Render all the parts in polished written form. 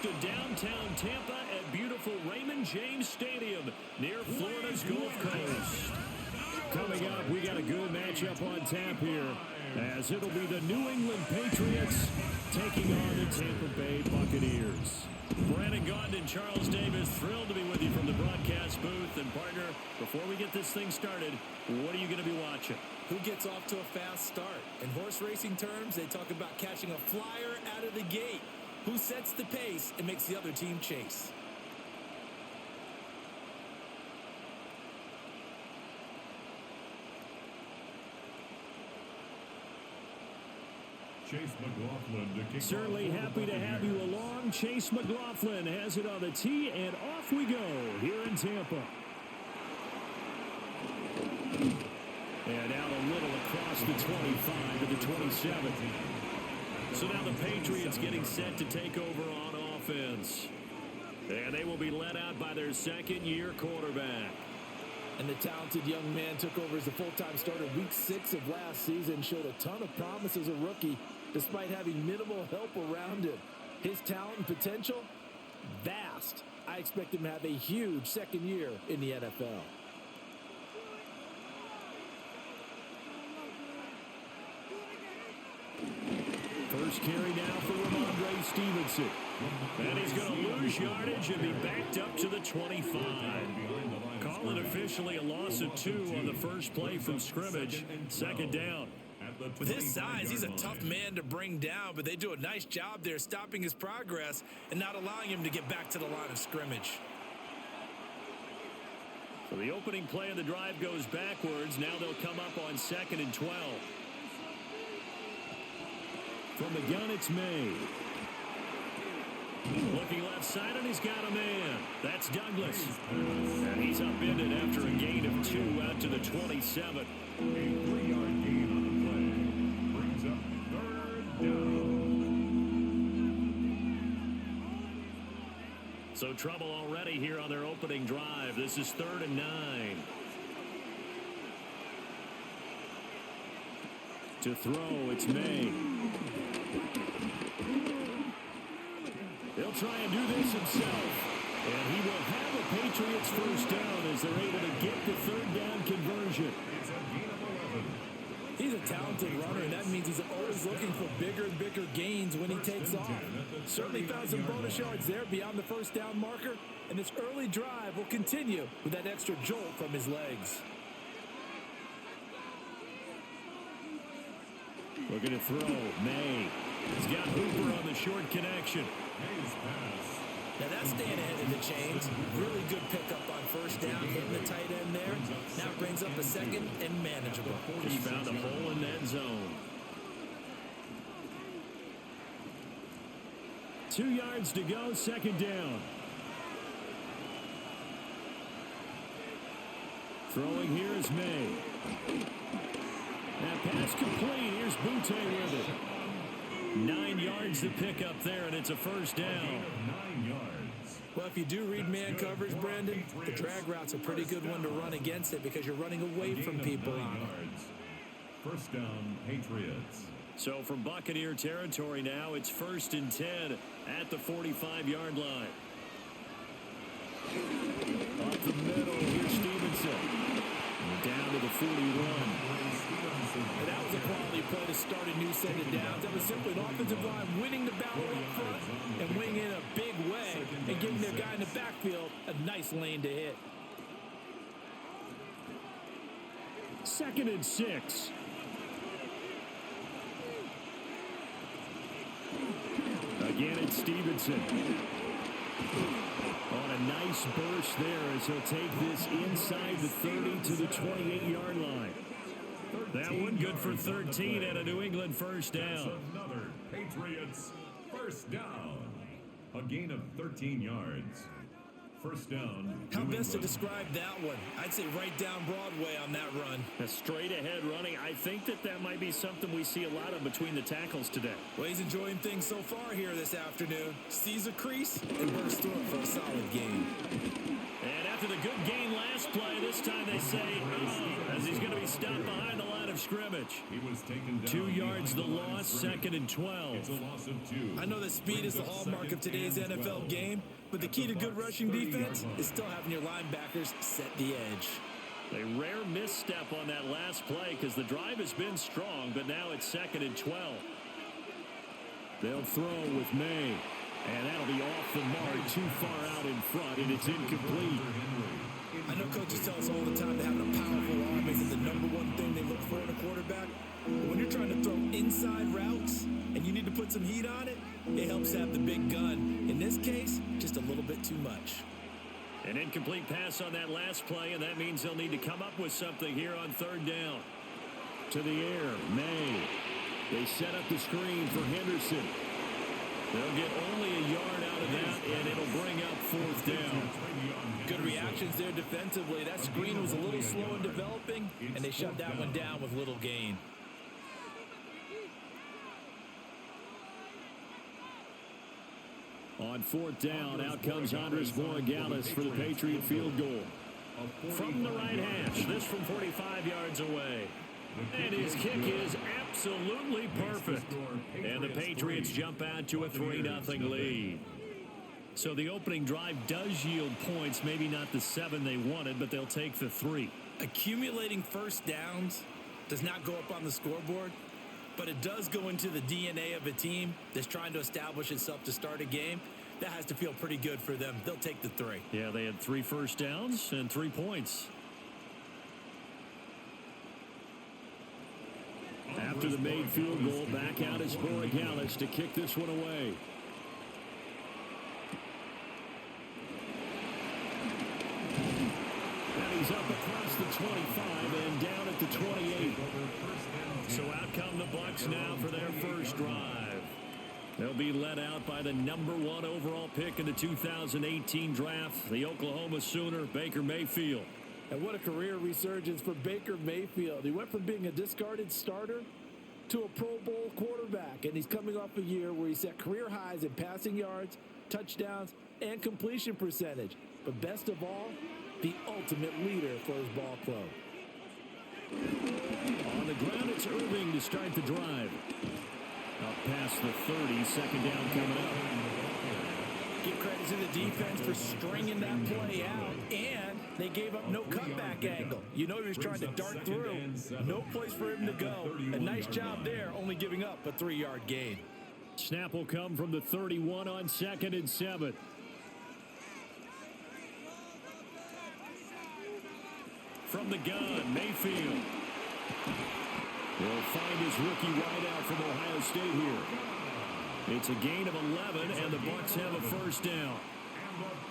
to downtown Tampa at beautiful Raymond James Stadium near Florida's Gulf Coast. Coming up, we got a good matchup on tap here, as it'll be the New England Patriots taking on the Tampa Bay Buccaneers. Brandon Gaudin and Charles Davis, thrilled to be with you from the broadcast booth. And partner, before we get this thing started, what are you going to be watching? Who gets off to a fast start? In horse racing terms, they talk about catching a flyer out of the gate. Who sets the pace and makes the other team chase? Chase McLaughlin to kick Certainly happy to have you along. Chase McLaughlin has it on the tee, and off we go here in Tampa. And out a little across the 25 to the 27. So now the Patriots getting set to take over on offense. And they will be led out by their second-year quarterback. And the talented young man took over as a full-time starter week 6 of last season, showed a ton of promise as a rookie, despite having minimal help around him. His talent and potential, vast. I expect him to have a huge second year in the NFL. First carry now for Ramondre Stevenson. And he's going to lose yardage and be backed up to the 25. Call it officially a loss of 2 on the first play from scrimmage. Second down. With his size, he's a tough man to bring down, but they do a nice job there stopping his progress and not allowing him to get back to the line of scrimmage. So the opening play of the drive goes backwards. Now they'll come up on 2nd and 12. From the gun, it's May. Looking left side, and he's got a man. That's Douglas. And he's upended after a gain of 2 out to the 27. A 3-yard gain on the play brings up 3rd down. So trouble already here on their opening drive. This is 3rd and 9. To throw, it's May. He'll try and do this himself. And he will have a Patriots first down as they're able to get the 3rd down conversion. It's a gain of 11. He's a talented runner, and that means he's always looking for bigger and bigger gains when he takes off. Certainly found some bonus yards there beyond the first down marker, and this early drive will continue with that extra jolt from his legs. Looking to throw, May. He's got Hooper on the short connection. May's pass. Now that's staying ahead of the chains. Really good pickup on first down, hitting the tight end there. Now brings up a second and manageable. Just found a hole in that zone. 2 yards to go, 2nd down. Throwing here is May. That pass complete. Here's Butte with it. 9 yards to pick up there, and it's a first down. 9 yards. Well, if you do read man coverage, Brandon, the drag route's a pretty good one to run against it because you're running away from people on it. First down, Patriots. So from Buccaneer territory now, it's 1st and 10 at the 45-yard line. Up the middle, here's Stevenson. Down to the 41. And that was a quality play to start a new set of downs. That was simply an offensive line winning the battle up front and winning in a big way and giving their guy in the backfield a nice lane to hit. 2nd and 6. Again, it's Stevenson. On a nice burst there as he'll take this inside the 30 to the 28-yard line. That one good for 13 and a New England first down. Another Patriots first down. A gain of 13 yards. First down. How New best to England. describe that one? I'd say right down Broadway on that run. A straight-ahead running. I think that might be something we see a lot of between the tackles today. Well, he's enjoying things so far here this afternoon. Sees a crease and bursts through it for a solid gain. And after the good gain last play, this time they say, as he's going to be stopped behind the line of scrimmage. He was taken down 2 yards the behind line of loss, scrimmage. 2nd and 12. It's a loss of 2. I know that speed is the hallmark of today's NFL game, but the key to good rushing defense is still having your linebackers set the edge. A rare misstep on that last play because the drive has been strong, but now it's 2nd and 12. They'll throw with May, and that'll be off the mark, too far out in front, and it's incomplete. I know coaches tell us all the time that having a powerful arm isn't the #1 thing they look for in a quarterback. But when you're trying to throw inside routes and you need to put some heat on it, it helps have the big gun. In this case, just a little bit too much. An incomplete pass on that last play, and that means they'll need to come up with something here on 3rd down. To the air, May. They set up the screen for Henderson. They'll get only a yard out of that, and it'll bring up 4th down. Good reactions there defensively. That screen was a little slow in developing, and they shut that one down with little gain. On 4th down, out comes Andres Borregales for the Patriot field goal. From the right hash, this from 45 yards away. And his kick is absolutely perfect. And the Patriots jump out to a 3-0 lead. So the opening drive does yield points, maybe not the 7 they wanted, but they'll take the 3. Accumulating first downs does not go up on the scoreboard, but it does go into the DNA of a team that's trying to establish itself to start a game. That has to feel pretty good for them. They'll take the 3. Yeah, they had 3 first downs and 3 points. After the made field goal, back out is Borregales to kick this one away. And he's up across the 25 and down at the 28. So out come the Bucs now for their first drive. They'll be led out by the #1 overall pick in the 2018 draft, the Oklahoma Sooner, Baker Mayfield. And what a career resurgence for Baker Mayfield. He went from being a discarded starter to a Pro Bowl quarterback, and he's coming off a year where he set career highs in passing yards, touchdowns, and completion percentage. But best of all, the ultimate leader for his ball club. On the ground, it's Irving to start the drive. Up past the 30, 2nd down coming up. Give credit to the defense for stringing that play out, and they gave up no cutback angle. You know he was trying to dart through. No place for him to go. A nice job there, only giving up a 3-yard gain. Snap will come from the 31 on 2nd and 7. From the gun, Mayfield. He'll find his rookie wideout from Ohio State here. It's a gain of 11, and the Bucs have a first down.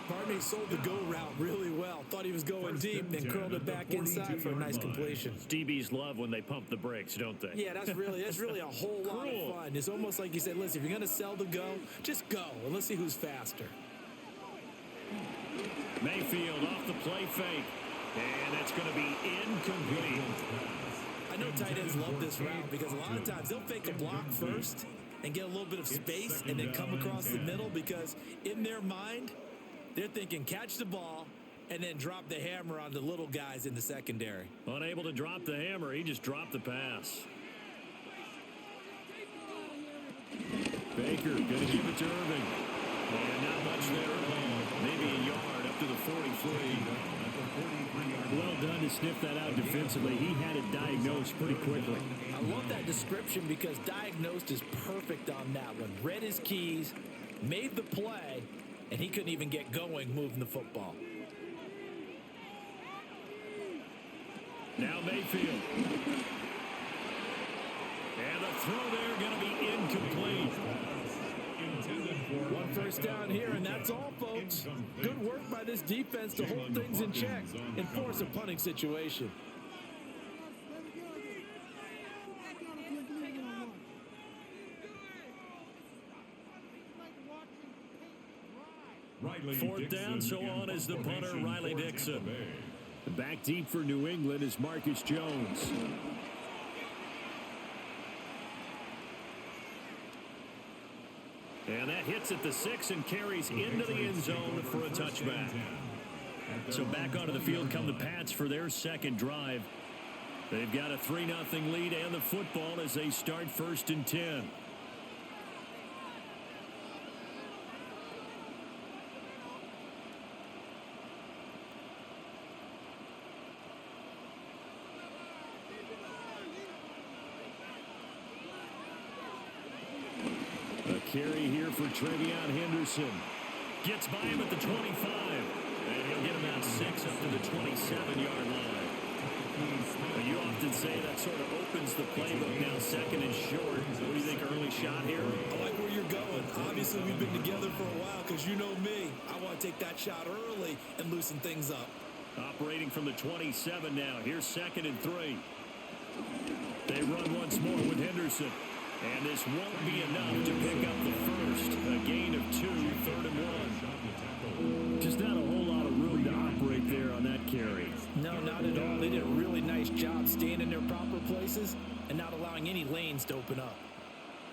Barney sold the go route really well. Thought he was going deep, then curled it back inside for a nice completion. DBs love when they pump the brakes, don't they? Yeah, that's really a whole lot of fun. It's almost like you said, listen, if you're going to sell the go, just go, and let's see who's faster. Mayfield off the play fake, and that's going to be incomplete. I know tight ends love this route because a lot of times they'll fake a block first and get a little bit of space and then come across the middle because in their mind, they're thinking catch the ball and then drop the hammer on the little guys in the secondary. Unable to drop the hammer, he just dropped the pass. Baker going to give it to Irving. And not much there at all. Maybe a yard up to the 43. Well done to sniff that out defensively. He had it diagnosed pretty quickly. I love that description because diagnosed is perfect on that one. Read his keys, made the play, and he couldn't even get going moving the football. Now Mayfield. And the throw there going to be incomplete. One first down here, and that's all, folks. Good work by this defense to hold things in check and force a punting situation. Fourth down, so on is the punter, Riley Dixon. Back deep for New England is Marcus Jones. And that hits at the 6 and carries into the end zone for a touchback. So back onto the field come the Pats for their second drive. They've got a 3-0 lead and the football as they start 1st and 10. Carry here for Trevion Henderson. Gets by him at the 25. And he'll get him out 6 up to the 27-yard line. And you often say that sort of opens the playbook now, 2nd and short. What do you think, early shot here? I like where you're going. Obviously, we've been together for a while because you know me. I want to take that shot early and loosen things up. Operating from the 27 now. Here's 2nd and 3. They run once more with Henderson. And this won't be enough to pick up the first. A gain of 2, 3rd and 1. Just not a whole lot of room to operate there on that carry. No, not at all. They did a really nice job staying in their proper places and not allowing any lanes to open up.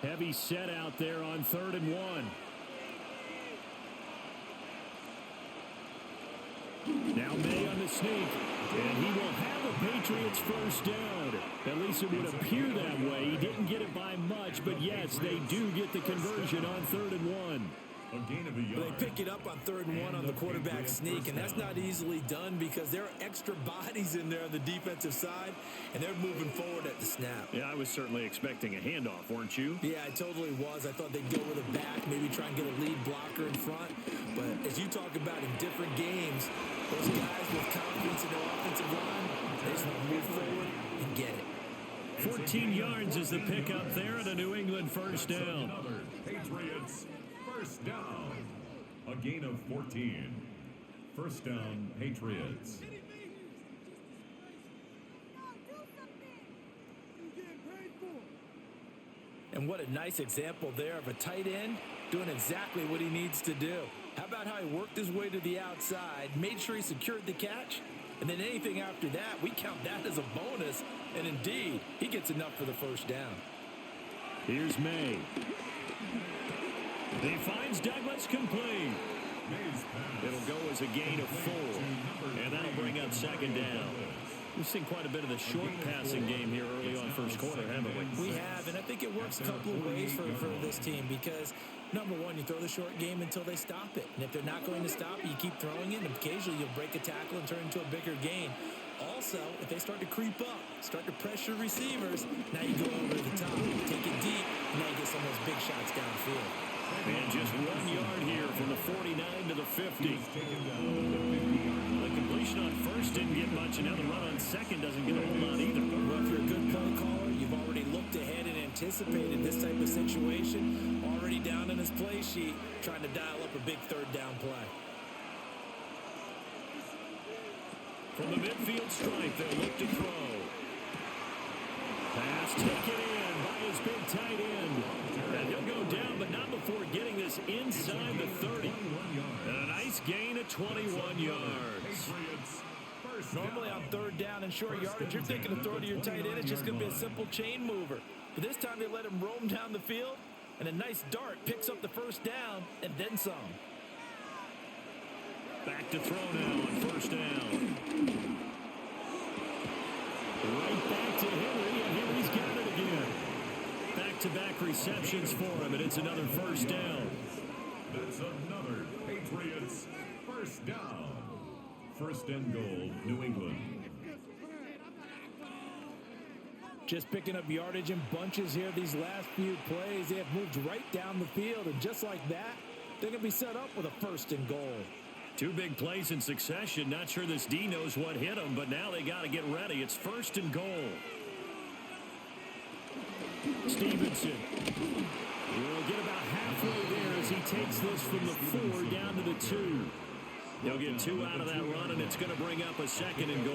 Heavy set out there on 3rd and 1. Now May on the sneak, and he will have a Patriots first down. At least it would appear that way. He didn't get it by much, but yes, they do get the conversion on 3rd and 1. They pick it up on 3rd and 1 on the quarterback sneak, and that's not easily done because there are extra bodies in there on the defensive side, and they're moving forward at the snap. Yeah, I was certainly expecting a handoff, weren't you? Yeah, I totally was. I thought they'd go with a back, maybe try and get a lead blocker in front. But as you talk about in different games, those guys with confidence in their offensive line, they just want to move forward and get it. 14 yards is the pickup there and a New England first down. Patriots first down. A gain of 14. First down, Patriots. And what a nice example there of a tight end doing exactly what he needs to do. How about how he worked his way to the outside, made sure he secured the catch, and then anything after that, we count that as a bonus. And indeed, he gets enough for the first down. Here's May. He finds Douglas complete. It'll go as a gain of 4, and that'll bring up 2nd down. We've seen quite a bit of the short passing game here early on first quarter, haven't we? We have, and I think it works a couple of ways for this team because, number one, you throw the short game until they stop it. And if they're not going to stop it, you keep throwing it, and occasionally you'll break a tackle and turn into a bigger gain. Also, if they start to creep up, start to pressure receivers, now you go over the top, take it deep, and now you get some of those big shots downfield. And just 1 yard here from the 49 to the 50. The completion on first didn't get much, and now the run on second doesn't get a whole lot either. Well, if you're a good play caller, you've already looked ahead and anticipated this type of situation, already down in his play sheet, trying to dial up a big 3rd down play. From the midfield stripe, they'll look to throw. Pass taken in by his big tight end. And he'll go down, but not before getting this inside the 30. And a nice gain of 21 yards. Normally on 3rd down and short yardage, you're thinking of throw to your tight end. It's just going to be a simple chain mover. But this time they let him roam down the field, and a nice dart picks up the first down and then some. Back to throw now on first down. Right back to Henry, and Henry's got it again. Back-to-back receptions for him, and it's another first down. That's another Patriots first down. First and goal, New England. Just picking up yardage in bunches here these last few plays. They have moved right down the field, and just like that, they're going to be set up with a first and goal. 2 big plays in succession. Not sure this D knows what hit him, but now they got to get ready. It's first and goal. Stevenson will get about halfway there as he takes this from the 4 down to the 2. They'll get 2 out of that run, and it's going to bring up a 2nd and goal.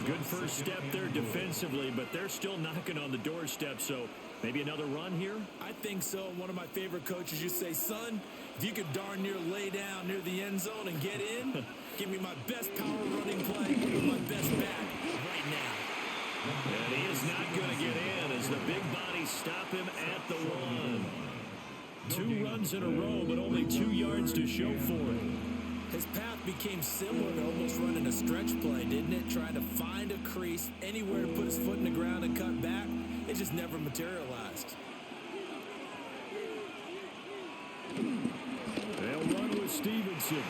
Good first step there defensively, but they're still knocking on the doorstep, so Maybe another run here? I think so. One of my favorite coaches used to say, son, if you could darn near lay down near the end zone and get in, give me my best power running play with my best back right now. And he is not going to get in as the big bodies stop him at the 1. 2 runs in a row, but only 2 yards to show for it. His path became similar to almost running a stretch play, didn't it? Trying to find a crease, anywhere to put his foot in the ground and cut back. It just never materialized. They'll run with Stevenson.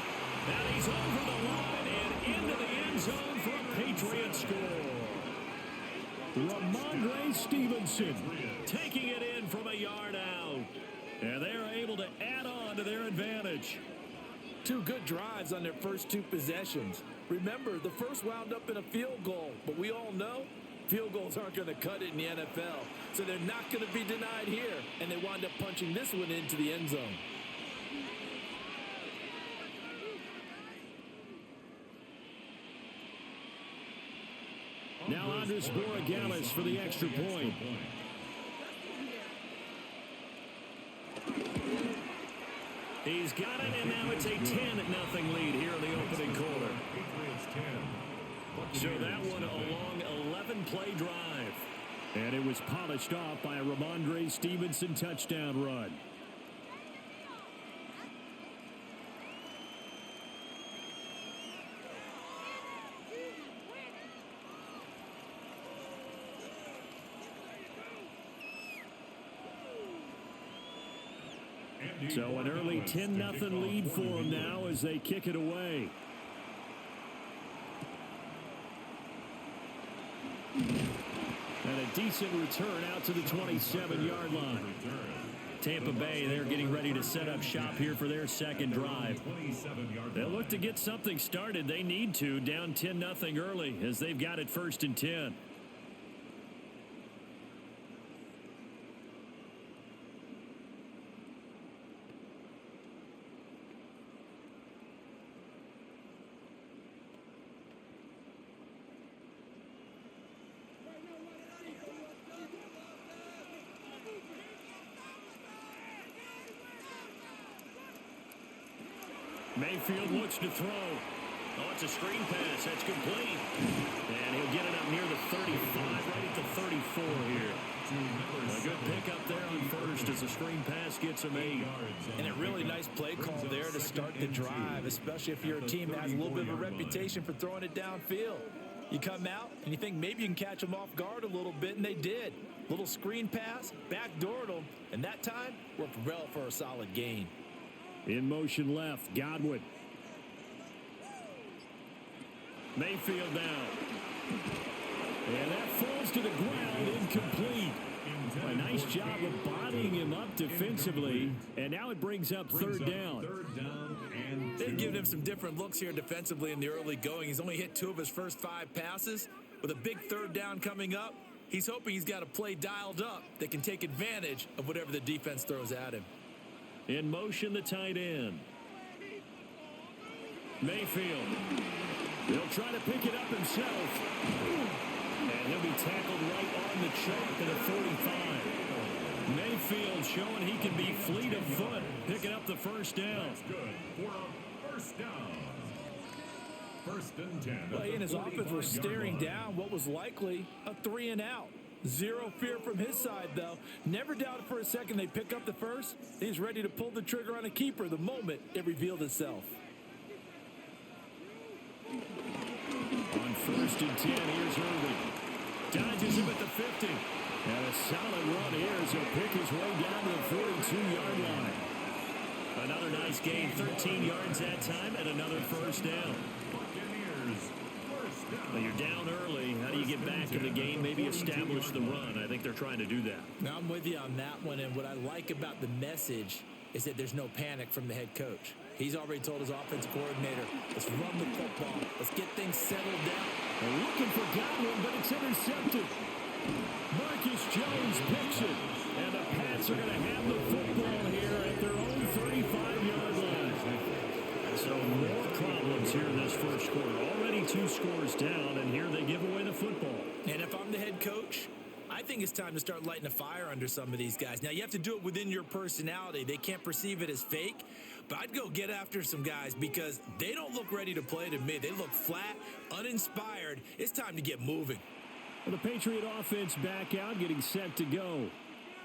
And he's over the line and into the end zone for a Patriot score. Ramondre Stevenson taking it in from a yard out. And they're able to add on to their advantage. 2 good drives on their first 2 possessions. Remember, the first wound up in a field goal, but we all know field goals aren't going to cut it in the NFL, so they're not going to be denied here, and they wind up punching this one into the end zone. Now Andres Borregales for the extra point. He's got it, and now it's a 10-0 lead here in the opening quarter. So that one a long 11-play drive. And it was polished off by a Ramondre Stevenson touchdown run. So an early 10-0 lead for them now as they kick it away. And a decent return out to the 27-yard line. Tampa Bay, they're getting ready to set up shop here for their second drive. They'll look to get something started. They need to, down 10-0 early as they've got it 1st and 10. Mayfield looks to throw. Oh, it's a screen pass. That's complete. And he'll get it up near the 35, right at the 34 here. A good pick up there on first as the screen pass gets him 8. And a really nice play call there to start the drive, especially if you're a team that has a little bit of a reputation for throwing it downfield. You come out and you think maybe you can catch them off guard a little bit, and they did. Little screen pass, backdoored them, and that time worked well for a solid gain. In motion left, Godwin. Mayfield now. And that falls to the ground, incomplete. A nice job of bodying him up defensively, and now it brings up 3rd down. They've given him some different looks here defensively in the early going. He's only hit 2 of his first 5 passes. With a big 3rd down coming up, he's hoping he's got a play dialed up that can take advantage of whatever the defense throws at him. In motion, the tight end. Mayfield. He'll try to pick it up himself. And he'll be tackled right on the chalk at a 45. Mayfield showing he can be fleet of foot, picking up the 1st down. That's good for a 1st down. 1st and 10. Well, he and his offense were staring down what was likely a 3-and-out. Zero fear from his side, though. Never doubted for a second they'd pick up the first. He's ready to pull the trigger on a keeper the moment it revealed itself. On 1st and 10, here's Irving. Dodges him at the 50. And a solid run here as he'll pick his way down to the 42-yard line. Another nice gain, 13 yards that time, and another 1st down. Well, you're down early. How do you get back in the game? Maybe establish the run. I think they're trying to do that. Now, I'm with you on that one, and what I like about the message is that there's no panic from the head coach. He's already told his offensive coordinator, let's run the football. Let's get things settled down. They're looking for Godwin, but it's intercepted. Marcus Jones picks it, and the Pats are going to have the football here at their own 35-yard line. So more problems here in this first quarter. Already 2 scores down, and here they give away the football. And if I'm the head coach, I think it's time to start lighting a fire under some of these guys. Now, you have to do it within your personality. They can't perceive it as fake, but I'd go get after some guys because they don't look ready to play to me. They look flat, uninspired. It's time to get moving. Well, the Patriot offense back out, getting set to go.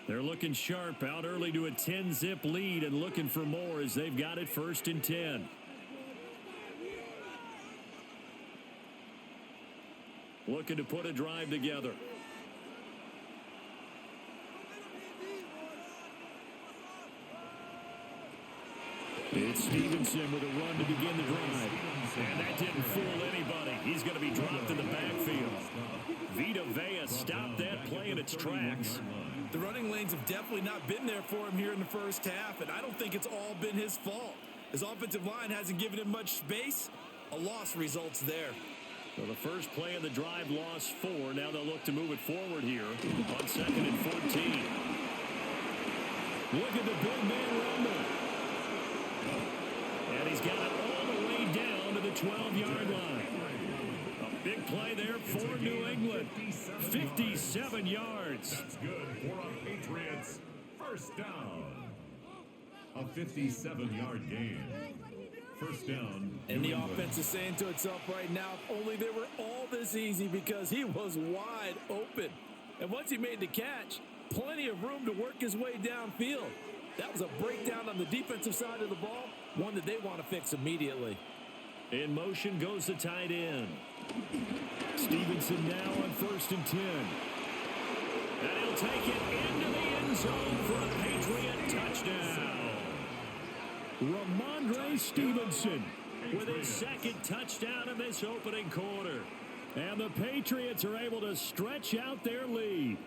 They're looking sharp, out early to a 10-zip lead and looking for more as they've got it 1st and 10. Looking to put a drive together. It's Stevenson with a run to begin the drive. And that didn't fool anybody. He's going to be dropped in the backfield. Vita Vea stopped that play in its tracks. The running lanes have definitely not been there for him here in the first half, and I don't think it's all been his fault. His offensive line hasn't given him much space. A loss results there. So the first play of the drive lost 4. Now they'll look to move it forward here on 2nd and 14. Look at the big man rumble. And he's got it all the way down to the 12-yard line. A big play there for New England. 57 yards. That's good for our Patriots. First down. A 57-yard gain. First down. And the offense is saying to itself right now, if only they were all this easy, because he was wide open. And once he made the catch, plenty of room to work his way downfield. That was a breakdown on the defensive side of the ball, one that they want to fix immediately. In motion goes the tight end. Stevenson now on 1st and 10. And he'll take it into the end zone for a Patriot touchdown. Ramondre Stevenson with his 2nd touchdown in this opening quarter. And the Patriots are able to stretch out their lead.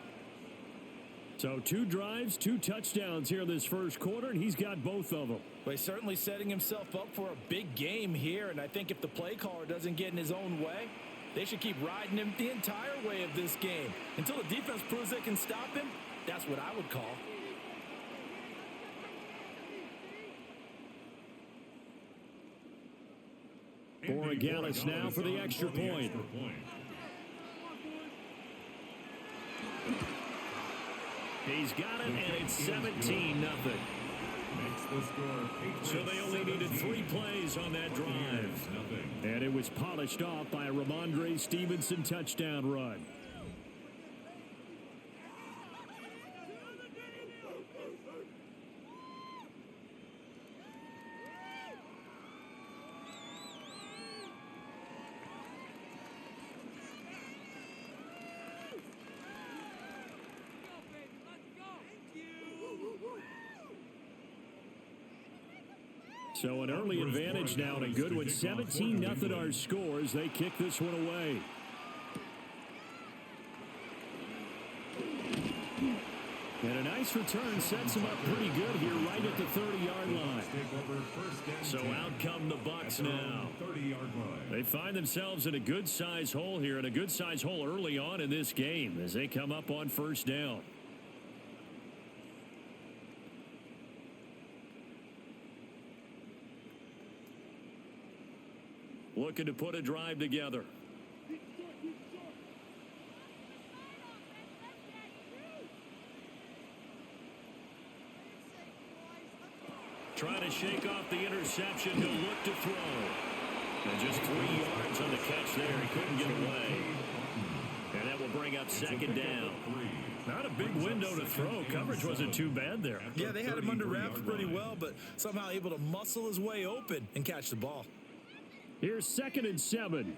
So 2 drives, 2 touchdowns here in this first quarter, and he's got both of them. Well, he's certainly setting himself up for a big game here, and I think if the play caller doesn't get in his own way, they should keep riding him the entire way of this game. Until the defense proves they can stop him, that's what I would call. Borregales now for the extra point. He's got it, and it's 17-0. So they only needed 3 plays on that drive. And it was polished off by a Ramondre Stevenson touchdown run. So an early advantage now and a good one. 17-0 our score as they kick this one away. And a nice return sets them up pretty good here right at the 30-yard line. So out come the Bucs now. They find themselves in a good-sized hole here, and a good-sized hole early on in this game as they come up on 1st down. Looking to put a drive together. Trying to shake off the interception. He'll look to throw. And just 3 yards on the catch there. He couldn't get away. And that will bring up 2nd down. Not a big window to throw. Coverage wasn't too bad there. Yeah, they had him under wraps pretty well, but somehow able to muscle his way open and catch the ball. Here's 2nd and 7.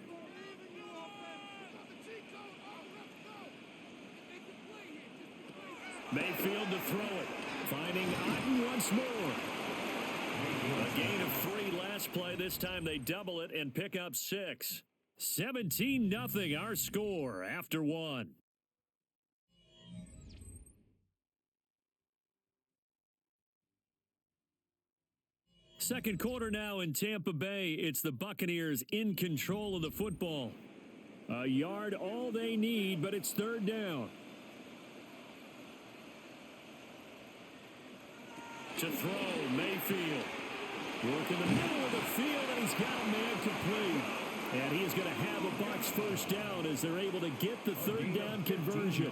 Mayfield to throw it. Finding Otten once more. A gain of 3 last play. This time they double it and pick up 6. 17-0 our score after 1. Second quarter now in Tampa Bay. It's the Buccaneers in control of the football. A yard all they need, but it's 3rd down. To throw, Mayfield. Work in the middle of the field, and he's got a man complete. And he is going to have a Bucs 1st down as they're able to get the 3rd down conversion.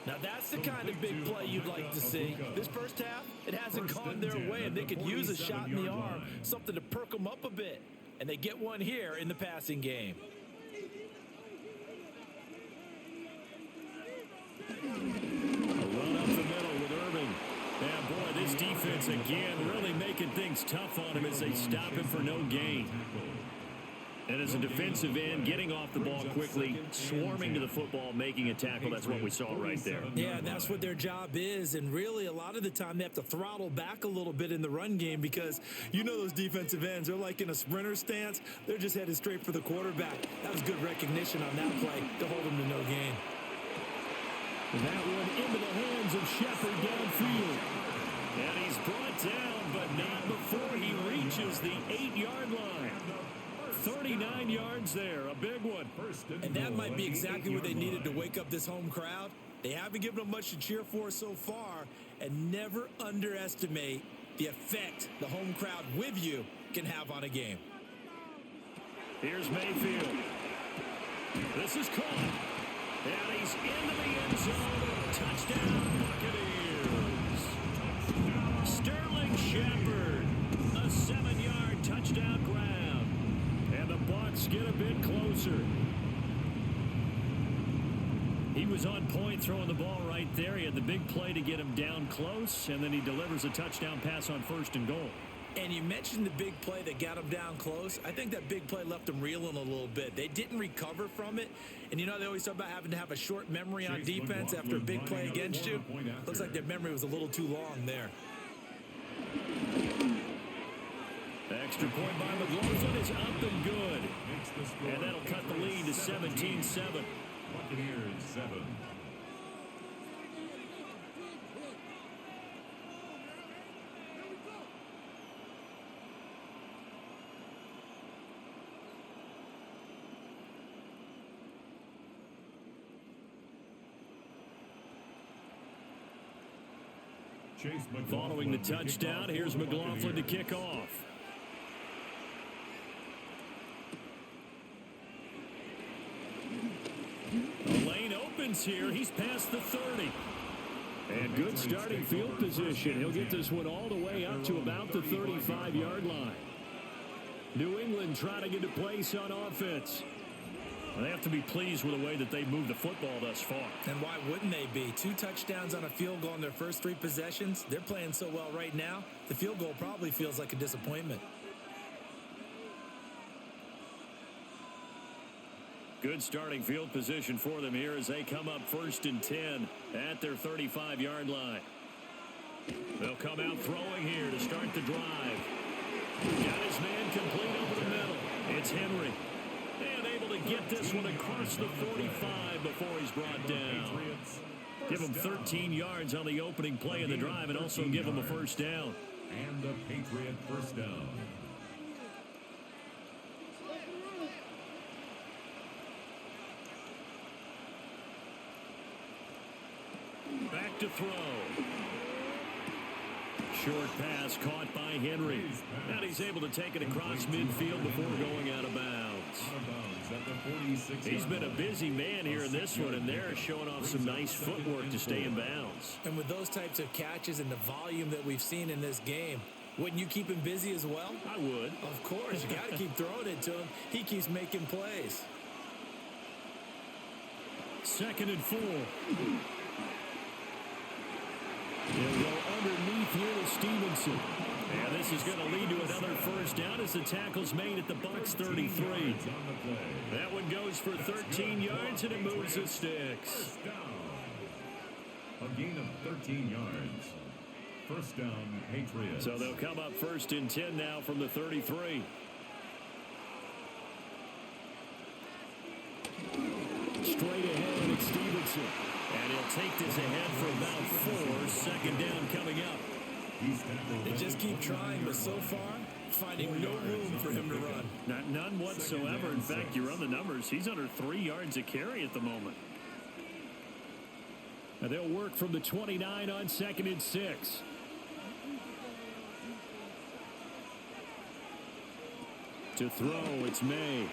Now that's the kind of big play you'd like to see. This first half, it hasn't gone their way, and they could use a shot in the arm, something to perk them up a bit. And they get one here in the passing game. A run up the middle with Irving. Yeah, boy, this defense again really making things tough on him as they stop him for no gain. And as a defensive end, getting off the ball quickly, swarming to the football, making a tackle, that's what we saw right there. Yeah, that's what their job is. And really, a lot of the time, they have to throttle back a little bit in the run game because you know those defensive ends, they're like in a sprinter stance. They're just headed straight for the quarterback. That was good recognition on that play to hold them to no gain. That one into the hands of Shepard downfield. And he's brought down, but not before he reaches the 8-yard line. 39 yards there, a big one. And that might be exactly what they needed to wake up this home crowd. They haven't given them much to cheer for so far, and never underestimate the effect the home crowd with you can have on a game. Here's Mayfield. This is caught. And he's into the end zone. Touchdown, Buccaneers. Sterling Shepard, a 7-yard touchdown grab. And the Bucs get a bit closer. He was on point throwing the ball right there. He had the big play to get him down close, and then he delivers a touchdown pass on 1st and goal. And you mentioned the big play that got him down close. I think that big play left them reeling a little bit. They didn't recover from it. And you know, they always talk about having to have a short memory on defense after a big play against you. Looks like their memory was a little too long there. Extra point by McLaughlin is up and good. And that'll cut the lead to 17-7. Buccaneers 7. Following the touchdown, here's McLaughlin to kick off. The lane opens here. He's past the 30. And good starting field position. He'll get this one all the way up to about the 35-yard line. New England trying to get a place on offense. Well, they have to be pleased with the way that they've moved the football thus far. And why wouldn't they be? 2 touchdowns on a field goal in their first 3 possessions. They're playing so well right now, the field goal probably feels like a disappointment. Good starting field position for them here as they come up 1st and 10 at their 35-yard line. They'll come out throwing here to start the drive. Got his man complete over the middle. It's Henry. And able to get this one across the 45 before he's brought down. Give him 13 yards on the opening play of the drive and also give him a first down. And the Patriot first down. Back to throw. Short pass caught by Henry. And he's able to take it across midfield before going out of bounds. He's been a busy man here in this one, and they're showing off some nice footwork to stay in bounds. And with those types of catches and the volume that we've seen in this game, wouldn't you keep him busy as well? I would. Of course. You got to keep throwing it to him. He keeps making plays. 2nd and 4. He'll go underneath here to Stevenson. And this is going to lead to another first down as the tackle's made at the Bucs 33. That one goes for 13 yards, and it moves the sticks. A gain of 13 yards. First down, Patriots. So they'll come up 1st and 10 now from the 33. Straight ahead, it's Stevenson. And he'll take this ahead for about 4. 2nd down coming up. They just keep trying, but so far, finding no room for him to run. None whatsoever. In fact, you run the numbers. He's under 3 yards a carry at the moment. And they'll work from the 29 on 2nd and 6. To throw, it's May.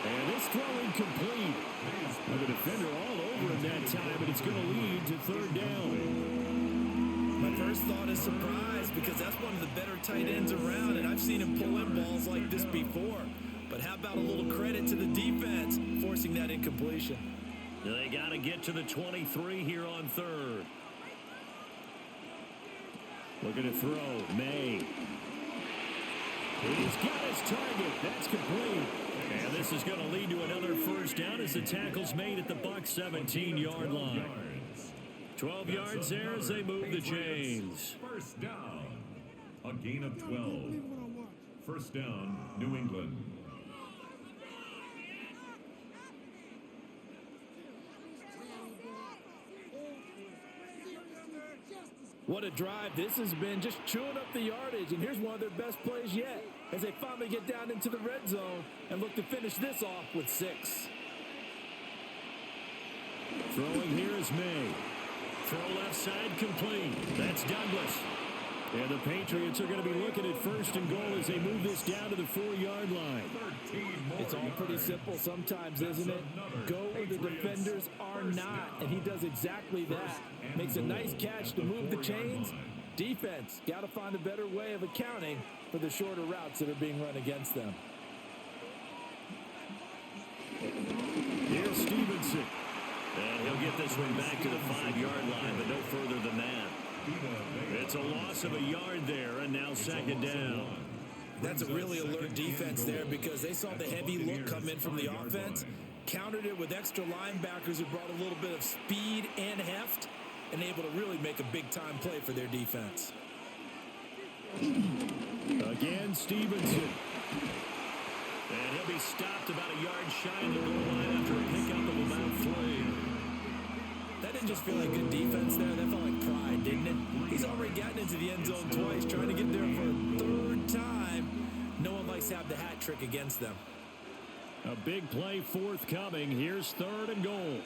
And this throw incomplete. And the defender all over him that time, and it's going to lead to third down. My first thought is surprise, because that's one of the better tight ends around, and I've seen him pull in balls like this before. But how about a little credit to the defense forcing that incompletion? They got to get to the 23 here on third. Looking to throw. May. He's got his target. That's complete. And this is going to lead to another first down as the tackle's made at the Bucs 17-yard line. 12 yards there as they move the chains. First down. A gain of 12. First down, New England. What a drive this has been, just chewing up the yardage. And here's one of their best plays yet as they finally get down into the red zone and look to finish this off with 6. Throwing here is May. Throw left side complete. That's Douglas. And the Patriots are going to be looking at first and goal as they move this down to the 4-yard line. It's all pretty simple sometimes, isn't it? Go where the defenders are not, and he does exactly that. Makes a nice catch to move the chains. Defense, got to find a better way of accounting for the shorter routes that are being run against them. Here's Stevenson. And he'll get this one back to the 5-yard line, but no further than that. It's a loss of a yard there, and now second down. That's a really alert defense there because they saw the heavy look come in from the offense, countered it with extra linebackers who brought a little bit of speed and heft, and able to really make a big-time play for their defense. Again, Stevenson. And he'll be stopped about a yard shy of the goal line after a pickup of about 3. That didn't just feel like good defense there. That felt like pride, didn't it? He's already gotten into the end zone twice, trying to get there for a third time. No one likes to have the hat trick against them. A big play forthcoming. Here's third and goal.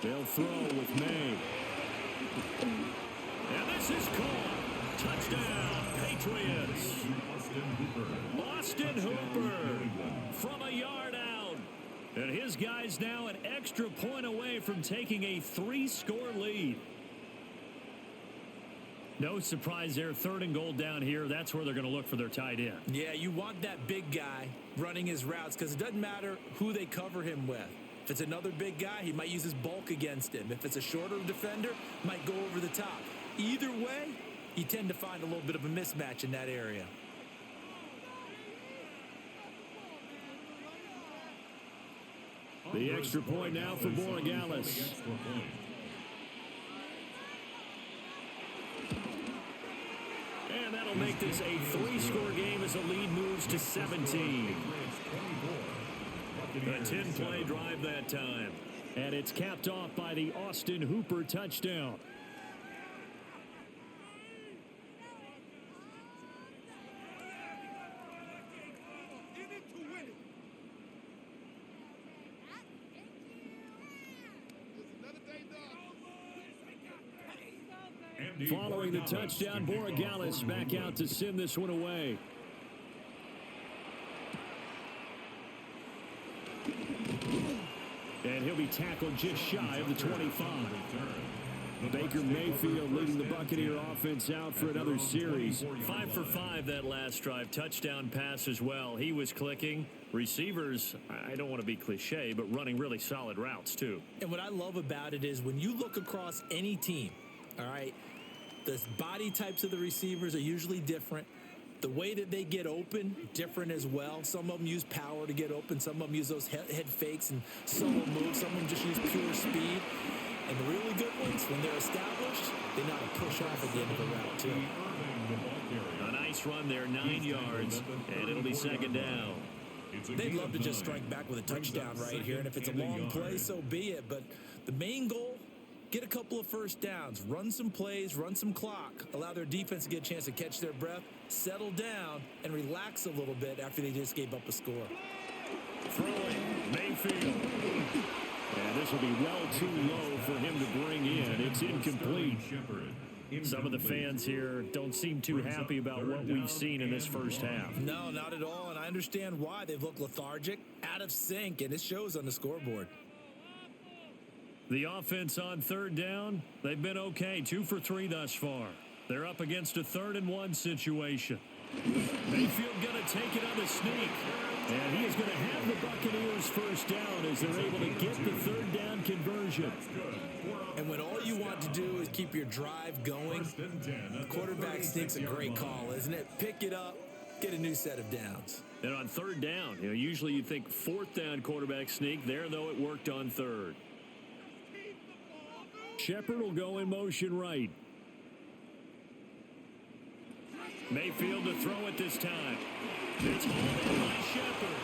They'll throw with May. And this is caught. Touchdown, Patriots. Austin Hooper from a yard out. And his guys now an extra point away from taking a 3-score lead. No surprise there. Third and goal down here. That's where they're going to look for their tight end. Yeah, you want that big guy running his routes because it doesn't matter who they cover him with. If it's another big guy, he might use his bulk against him. If it's a shorter defender, might go over the top. Either way, you tend to find a little bit of a mismatch in that area. The extra point now for Borregales. And that'll make this a 3-score game as the lead moves to 17. A 10-play drive that time. And it's capped off by the Austin Hooper touchdown. Following the touchdown, Borregales back out to send this one away. And he'll be tackled just shy of the 25. Baker Mayfield leading the Buccaneer offense out for another series. 5 for 5 that last drive. Touchdown pass as well. He was clicking. Receivers, I don't want to be cliche, but running really solid routes too. And what I love about it is when you look across any team, all right, the body types of the receivers are usually different. The way that they get open, different as well. Some of them use power to get open. Some of them use those head fakes and solo moves. Some of them just use pure speed. And the really good ones, when they're established, they know how to push off at the end of the route, too. A nice run there, 9 yards, and it'll be second down. They'd love to just strike back with a touchdown right here, and if it's a long play, so be it. But the main goal, get a couple of first downs, run some plays, run some clock, allow their defense to get a chance to catch their breath, settle down, and relax a little bit after they just gave up a score. Throwing, Mayfield. And this will be well too low for him to bring in. It's incomplete. Some of the fans here don't seem too happy about what we've seen in this first half. No, not at all, and I understand why they've looked lethargic, out of sync, and it shows on the scoreboard. The offense on third down, they've been okay, 2 for 3 thus far. They're up against a 3rd-and-1 situation. Mayfield going to take it on the sneak. And he is going to have the Buccaneers first down as they're able to get the 3rd down conversion. And when all you want to do is keep your drive going, the quarterback sneak's a great call, isn't it? Pick it up, get a new set of downs. And on 3rd down, usually you think 4th down quarterback sneak. There, though, it worked on 3rd. Shepard will go in motion right. Mayfield to throw it this time. It's hauled in by Shepard.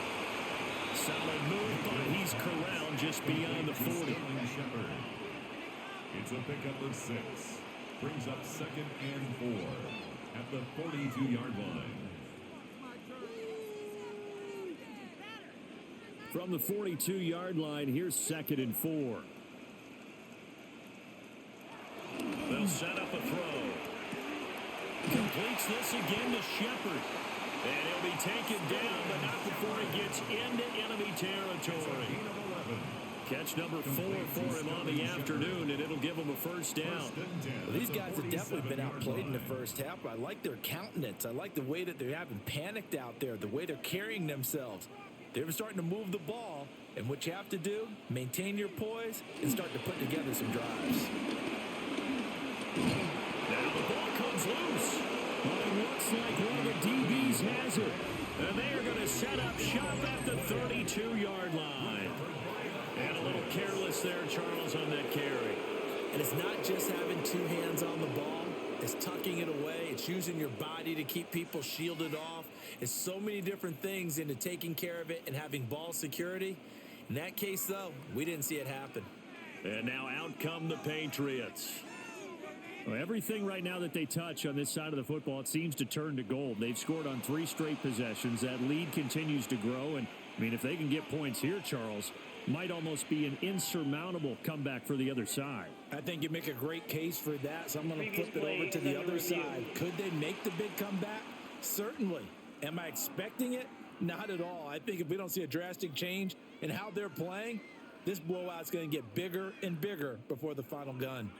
Solid move, but he's corralled just beyond the 40. It's a pickup of 6. Brings up 2nd and 4 at the 42-yard line. From the 42-yard line, here's 2nd and 4. They'll set up a throw. Completes this again to Shepard. And he'll be taken down, but not before he gets into enemy territory. Catch number 4 for him on the afternoon, and it'll give him a first down. Well, these guys have definitely been outplayed in the first half, but I like their countenance. I like the way that they haven't panicked out there, the way they're carrying themselves. They're starting to move the ball, and what you have to do, maintain your poise and start to put together some drives. Now the ball comes loose. Well, it looks like one of the DBs has it. And they are going to set up shop at the 32-yard line. And a little careless there, Charles, on that carry. And it's not just having 2 hands on the ball. It's tucking it away. It's using your body to keep people shielded off. It's so many different things into taking care of it and having ball security. In that case, though, we didn't see it happen. And now out come the Patriots. Well, everything right now that they touch on this side of the football, it seems to turn to gold. They've scored on 3 straight possessions. That lead continues to grow. And, I mean, if they can get points here, Charles, might almost be an insurmountable comeback for the other side. I think you make a great case for that, so I'm going to flip it over to the other side. Could they make the big comeback? Certainly. Am I expecting it? Not at all. I think if we don't see a drastic change in how they're playing, this blowout's going to get bigger and bigger before the final gun.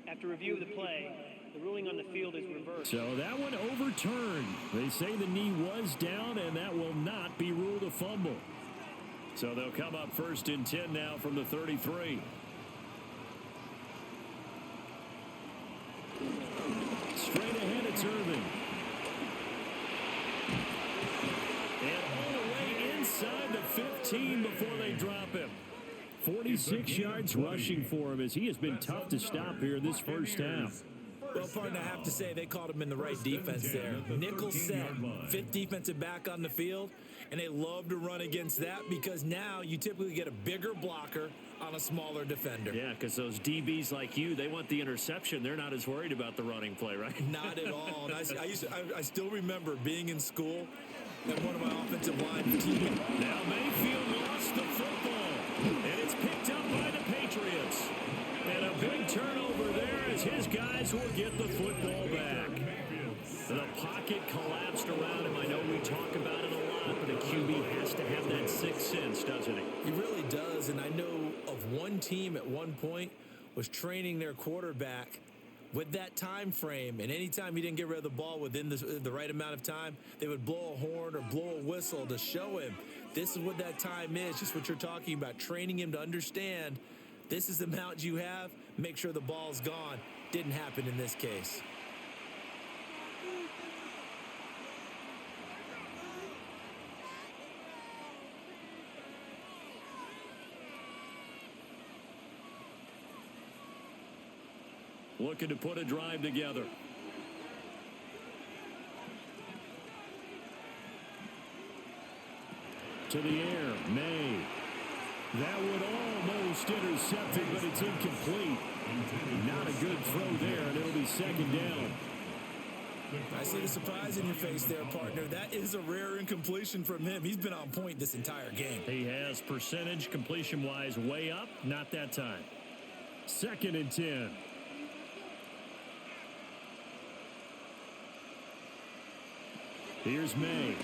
After review of the play, the ruling on the field is reversed. So that one overturned. They say the knee was down, and that will not be ruled a fumble. So they'll come up 1st and 10 now from the 33. Straight ahead, it's Irving. And all the way inside the 15 before they drop him. 46 yards rushing for him as he has been tough to stop here in this first half. Well, partner, I have to say they called him in the right defense there. Nickel set, 5th defensive back on the field, and they love to run against that because now you typically get a bigger blocker on a smaller defender. Yeah, because those DBs like you, they want the interception. They're not as worried about the running play, right? Not at all. And I still remember being in school and one of my offensive line teammates. Now Mayfield lost the football, and it's picked up by the Patriots. And a big turnover there as his guys will get the football back. The pocket collapsed around him. I know we talk about it a lot, but a QB has to have that 6th sense, doesn't he? He really does, and I know of one team at one point was training their quarterback with that time frame, and anytime he didn't get rid of the ball within the right amount of time, they would blow a horn or blow a whistle to show him this is what that time is, just what you're talking about, training him to understand this is the amount you have, make sure the ball's gone. Didn't happen in this case. Looking to put a drive together. To the air, May. That would almost intercept it, but it's incomplete. Not a good throw there, and it'll be 2nd down. I see the surprise in your face there, partner. That is a rare incompletion from him. He's been on point this entire game. He has percentage completion-wise way up. Not that time. 2nd and 10. Here's May.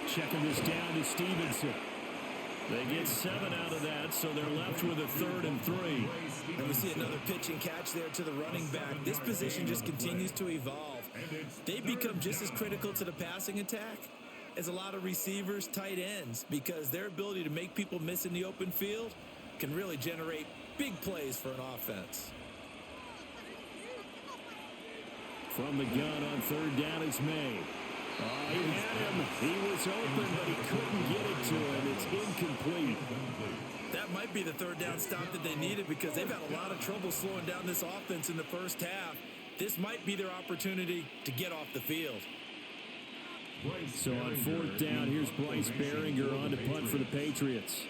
Checking this down to Stevenson. They get 7 out of that, so they're left with a 3rd and 3. And we see another pitch and catch there to the running back. This position just continues to evolve. They become just as critical to the passing attack as a lot of receivers, tight ends, because their ability to make people miss in the open field can really generate big plays for an offense. From the gun on 3rd down, it's May. Oh, he had him. He was open, but he couldn't get it to him. It's incomplete. That might be the 3rd down stop that they needed because they've had a lot of trouble slowing down this offense in the first half. This might be their opportunity to get off the field. So on 4th down, here's Bryce Behringer on to punt for the Patriots.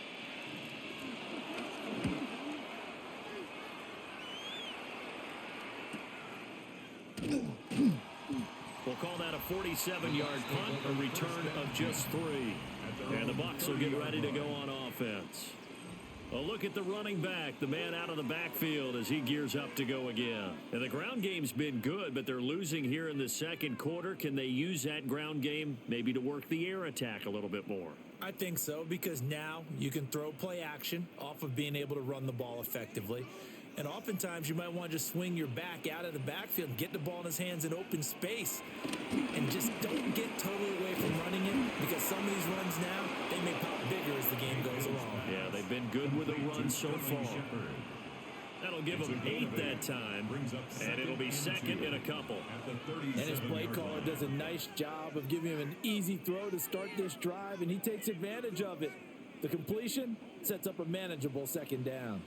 We'll call that a 47-yard punt, a return of just 3. And the Bucs will get ready to go on offense. A look at the running back, the man out of the backfield as he gears up to go again. And the ground game's been good, but they're losing here in the 2nd quarter. Can they use that ground game maybe to work the air attack a little bit more? I think so, because now you can throw play action off of being able to run the ball effectively. And oftentimes you might want to just swing your back out of the backfield, get the ball in his hands in open space, and just don't get totally away from running it, because some of these runs now, they may pop bigger as the game goes along. Yeah, they've been good with a run so far. That'll give them 8 that time, and it'll be 2nd and a couple. And his play caller does a nice job of giving him an easy throw to start this drive, and he takes advantage of it. The completion sets up a manageable 2nd down.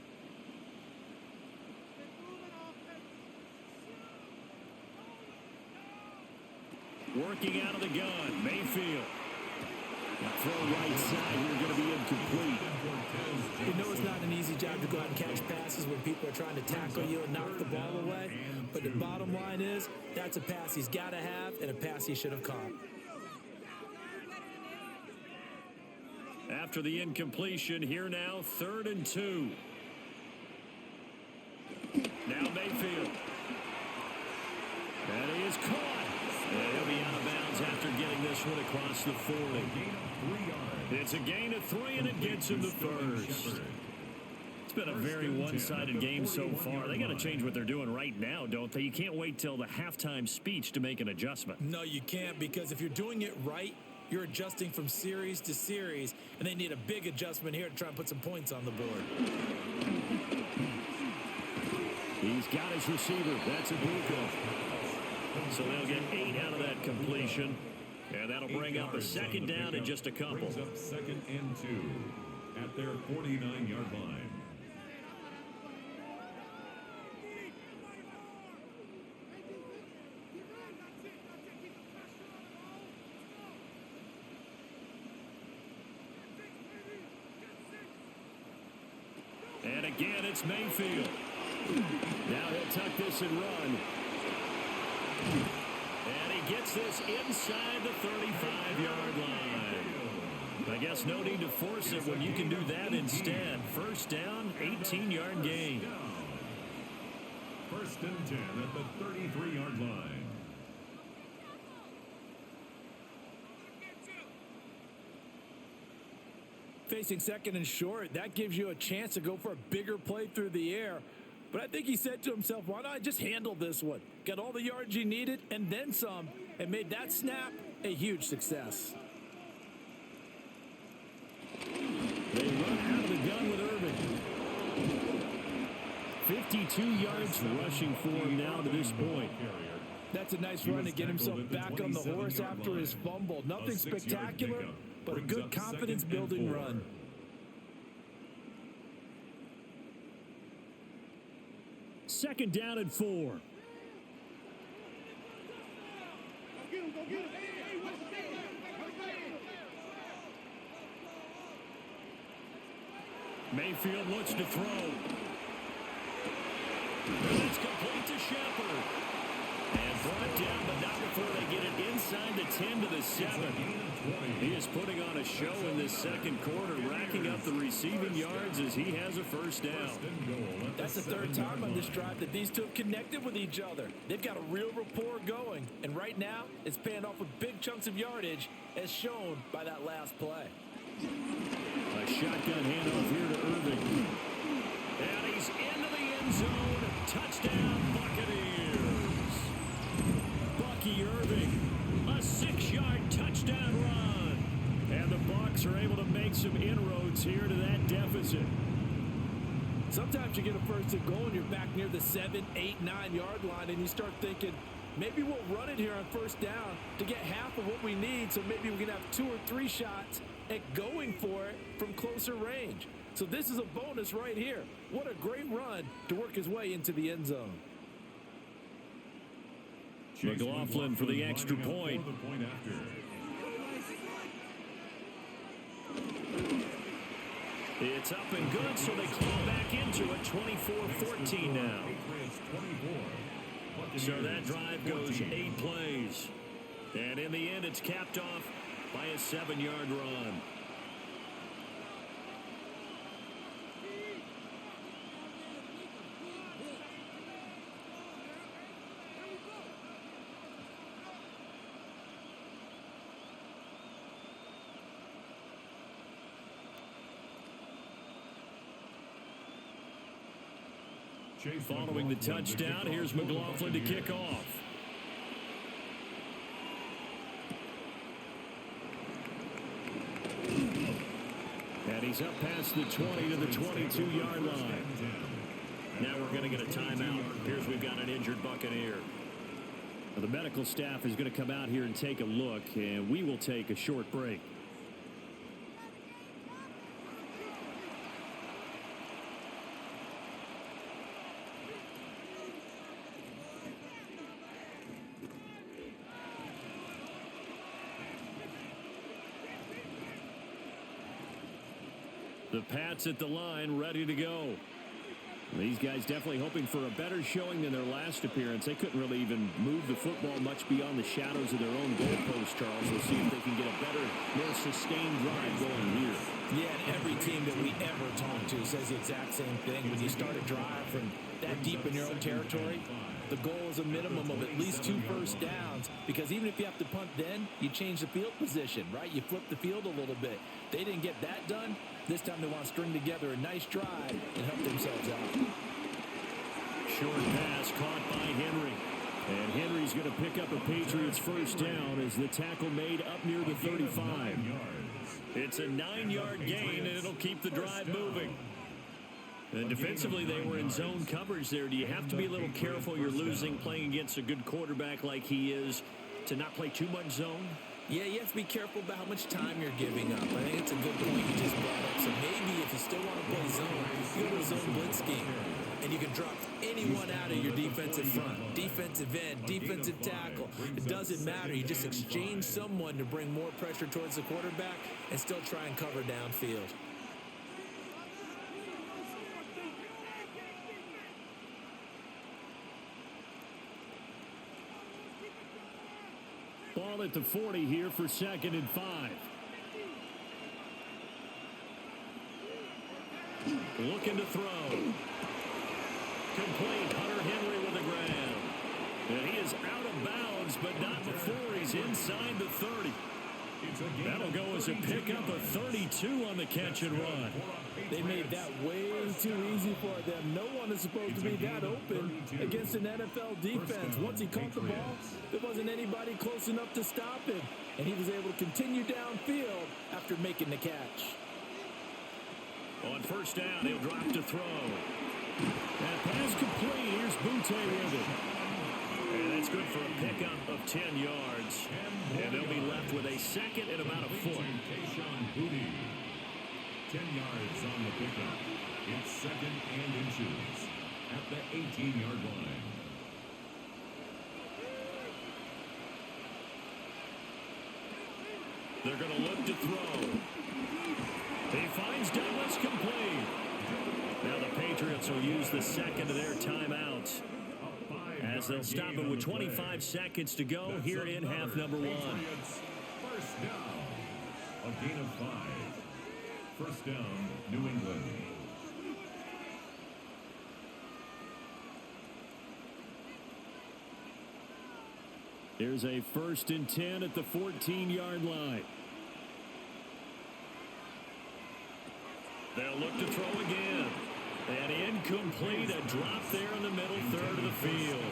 Working out of the gun, Mayfield. Throw right side here, going to be incomplete. You know it's not an easy job to go out and catch passes when people are trying to tackle you and knock the ball away. But the bottom line is, that's a pass he's got to have and a pass he should have caught. After the incompletion, here now, 3rd and 2. Now Mayfield. And he is caught. And he'll be out of bounds after getting this one across the 40. It's a gain of 3, and it gets him the first. It's been a very one-sided game so far. They got to change what they're doing right now, don't they? You can't wait till the halftime speech to make an adjustment. No, you can't, because if you're doing it right, you're adjusting from series to series, and they need a big adjustment here to try and put some points on the board. He's got his receiver. That's a Bucco. So they'll get 8 out of that completion. And that'll bring up a 2nd down in just a couple. Brings up 2nd and 2 at their 49-yard line. And again, it's Mayfield. Now he'll tuck this and run. And he gets this inside the 35-yard line. I guess no need to force it when you can do that instead. 1st down, 18-yard gain. 1st and 10 at the 33-yard line. Facing 2nd and short, that gives you a chance to go for a bigger play through the air. But I think he said to himself, why not just handle this one? Got all the yards he needed and then some, and made that snap a huge success. They run out of the gun with Irvin. 52 yards rushing for him now to this point. That's a nice run to get himself back on the horse after his fumble. Nothing spectacular, but a good confidence-building run. Second down and 4. Mayfield looks to throw. And it's complete to Shepard. 10-7. He is putting on a show in this second quarter, racking up the receiving yards as he has a first down. That's the third time on this drive that these two have connected with each other. They've got a real rapport going, and right now it's paying off with big chunks of yardage, as shown by that last play. A shotgun handoff here to Irving. And he's into the end zone. Touchdown, Buccaneers. Bucky Irving, a 6-yard touchdown run. And the Bucs are able to make some inroads here to that deficit. Sometimes you get a first and goal and you're back near the 7, 8, 9-yard line, and you start thinking, maybe we'll run it here on first down to get half of what we need, so maybe we can have 2 or 3 shots at going for it from closer range. So this is a bonus right here. What a great run to work his way into the end zone. McLaughlin for the extra point. It's up and good, so they claw back into it, 24-14 now. So that drive goes 8 plays. And in the end, it's capped off by a 7-yard run. Following the touchdown, here's McLaughlin to kick off. And he's up past the 20 to the 22-yard line. Now we're going to get a timeout. Here's we've got an injured Buccaneer. Now the medical staff is going to come out here and take a look, and we will take a short break. The Pats at the line, ready to go. These guys definitely hoping for a better showing than their last appearance. They couldn't really even move the football much beyond the shadows of their own goalpost, Charles. We'll see if they can get a better, more sustained drive going here. Yeah, and every team that we ever talk to says the exact same thing. When you start a drive from that deep in your own territory, the goal is a minimum of at least 2 first downs, because even if you have to punt then, you change the field position, right? You flip the field a little bit. They didn't get that done. This time they want to string together a nice drive and help themselves out. Short pass caught by Henry. And Henry's going to pick up a Patriots first down as the tackle made up near the 35. It's a 9-yard gain, and it'll keep the drive moving. And defensively, they were in zone coverage there. Do you have to be a little careful? You're losing, playing against a good quarterback like he is, to not play too much zone? Yeah, you have to be careful about how much time you're giving up. I think it's a good point you just brought up. So maybe if you still want to play zone, you go to a zone blitz scheme, and you can drop anyone out of your defensive front, defensive end, defensive tackle. It doesn't matter. You just exchange someone to bring more pressure towards the quarterback and still try and cover downfield. Ball at the 40 here for 2nd and 5. Looking to throw. Complete. Hunter Henry with a grab. And he is out of bounds, but not before he's inside the 30. That'll go as a pickup of 32 on the catch and run. They made that way too easy for them. No one is supposed to be that open against an NFL defense. Once he caught the ball, there wasn't anybody close enough to stop him. And he was able to continue downfield after making the catch. On first down, he'll drop to throw. That pass complete. Here's Butte with it. And that's good for a pickup of 10 yards. And they'll be left with a second and about a foot. 10 yards on the pickup. It's 2nd and inches at the 18-yard line. They're going to look to throw. He finds Douglas complete. Now the Patriots will use the second of their timeouts as they'll stop it with 25 seconds to go here in half number one. Patriots, first down. A gain of 5. First down, New England. Here's a 1st and 10 at the 14-yard line. They'll look to throw again. And incomplete, a drop there in the middle third of the field.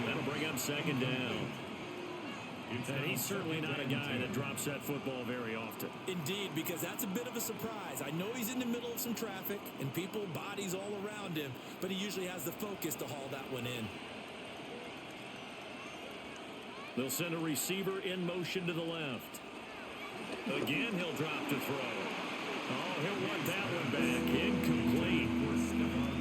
That'll bring up 2nd down. And he's certainly not a guy that drops that football very often. Indeed, because that's a bit of a surprise. I know he's in the middle of some traffic and people, bodies all around him, but he usually has the focus to haul that one in. They'll send a receiver in motion to the left. Again, he'll drop to throw. Oh, he'll want that one back. Incomplete.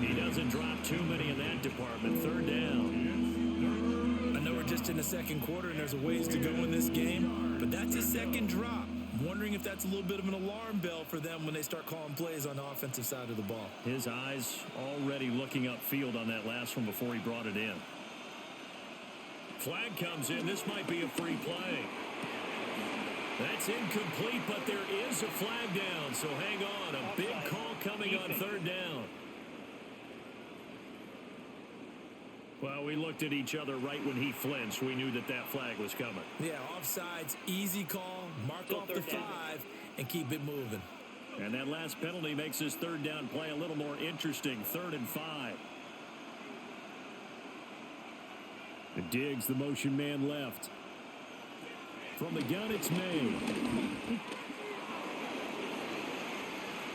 He doesn't drop too many in that department. 3rd down. I know we're just in the 2nd quarter and there's a ways to go in this game, but that's his 2nd drop. I'm wondering if that's a little bit of an alarm bell for them when they start calling plays on the offensive side of the ball. His eyes already looking upfield on that last one before he brought it in. Flag comes in. This might be a free play. That's incomplete, but there is a flag down, so hang on. A big call coming on 3rd down. Well, we looked at each other right when he flinched. We knew that that flag was coming. Yeah, offsides, easy call, mark off the 5, and keep it moving. And that last penalty makes his 3rd down play a little more interesting. 3rd and 5. And Diggs, the motion man left. From the gun, it's May.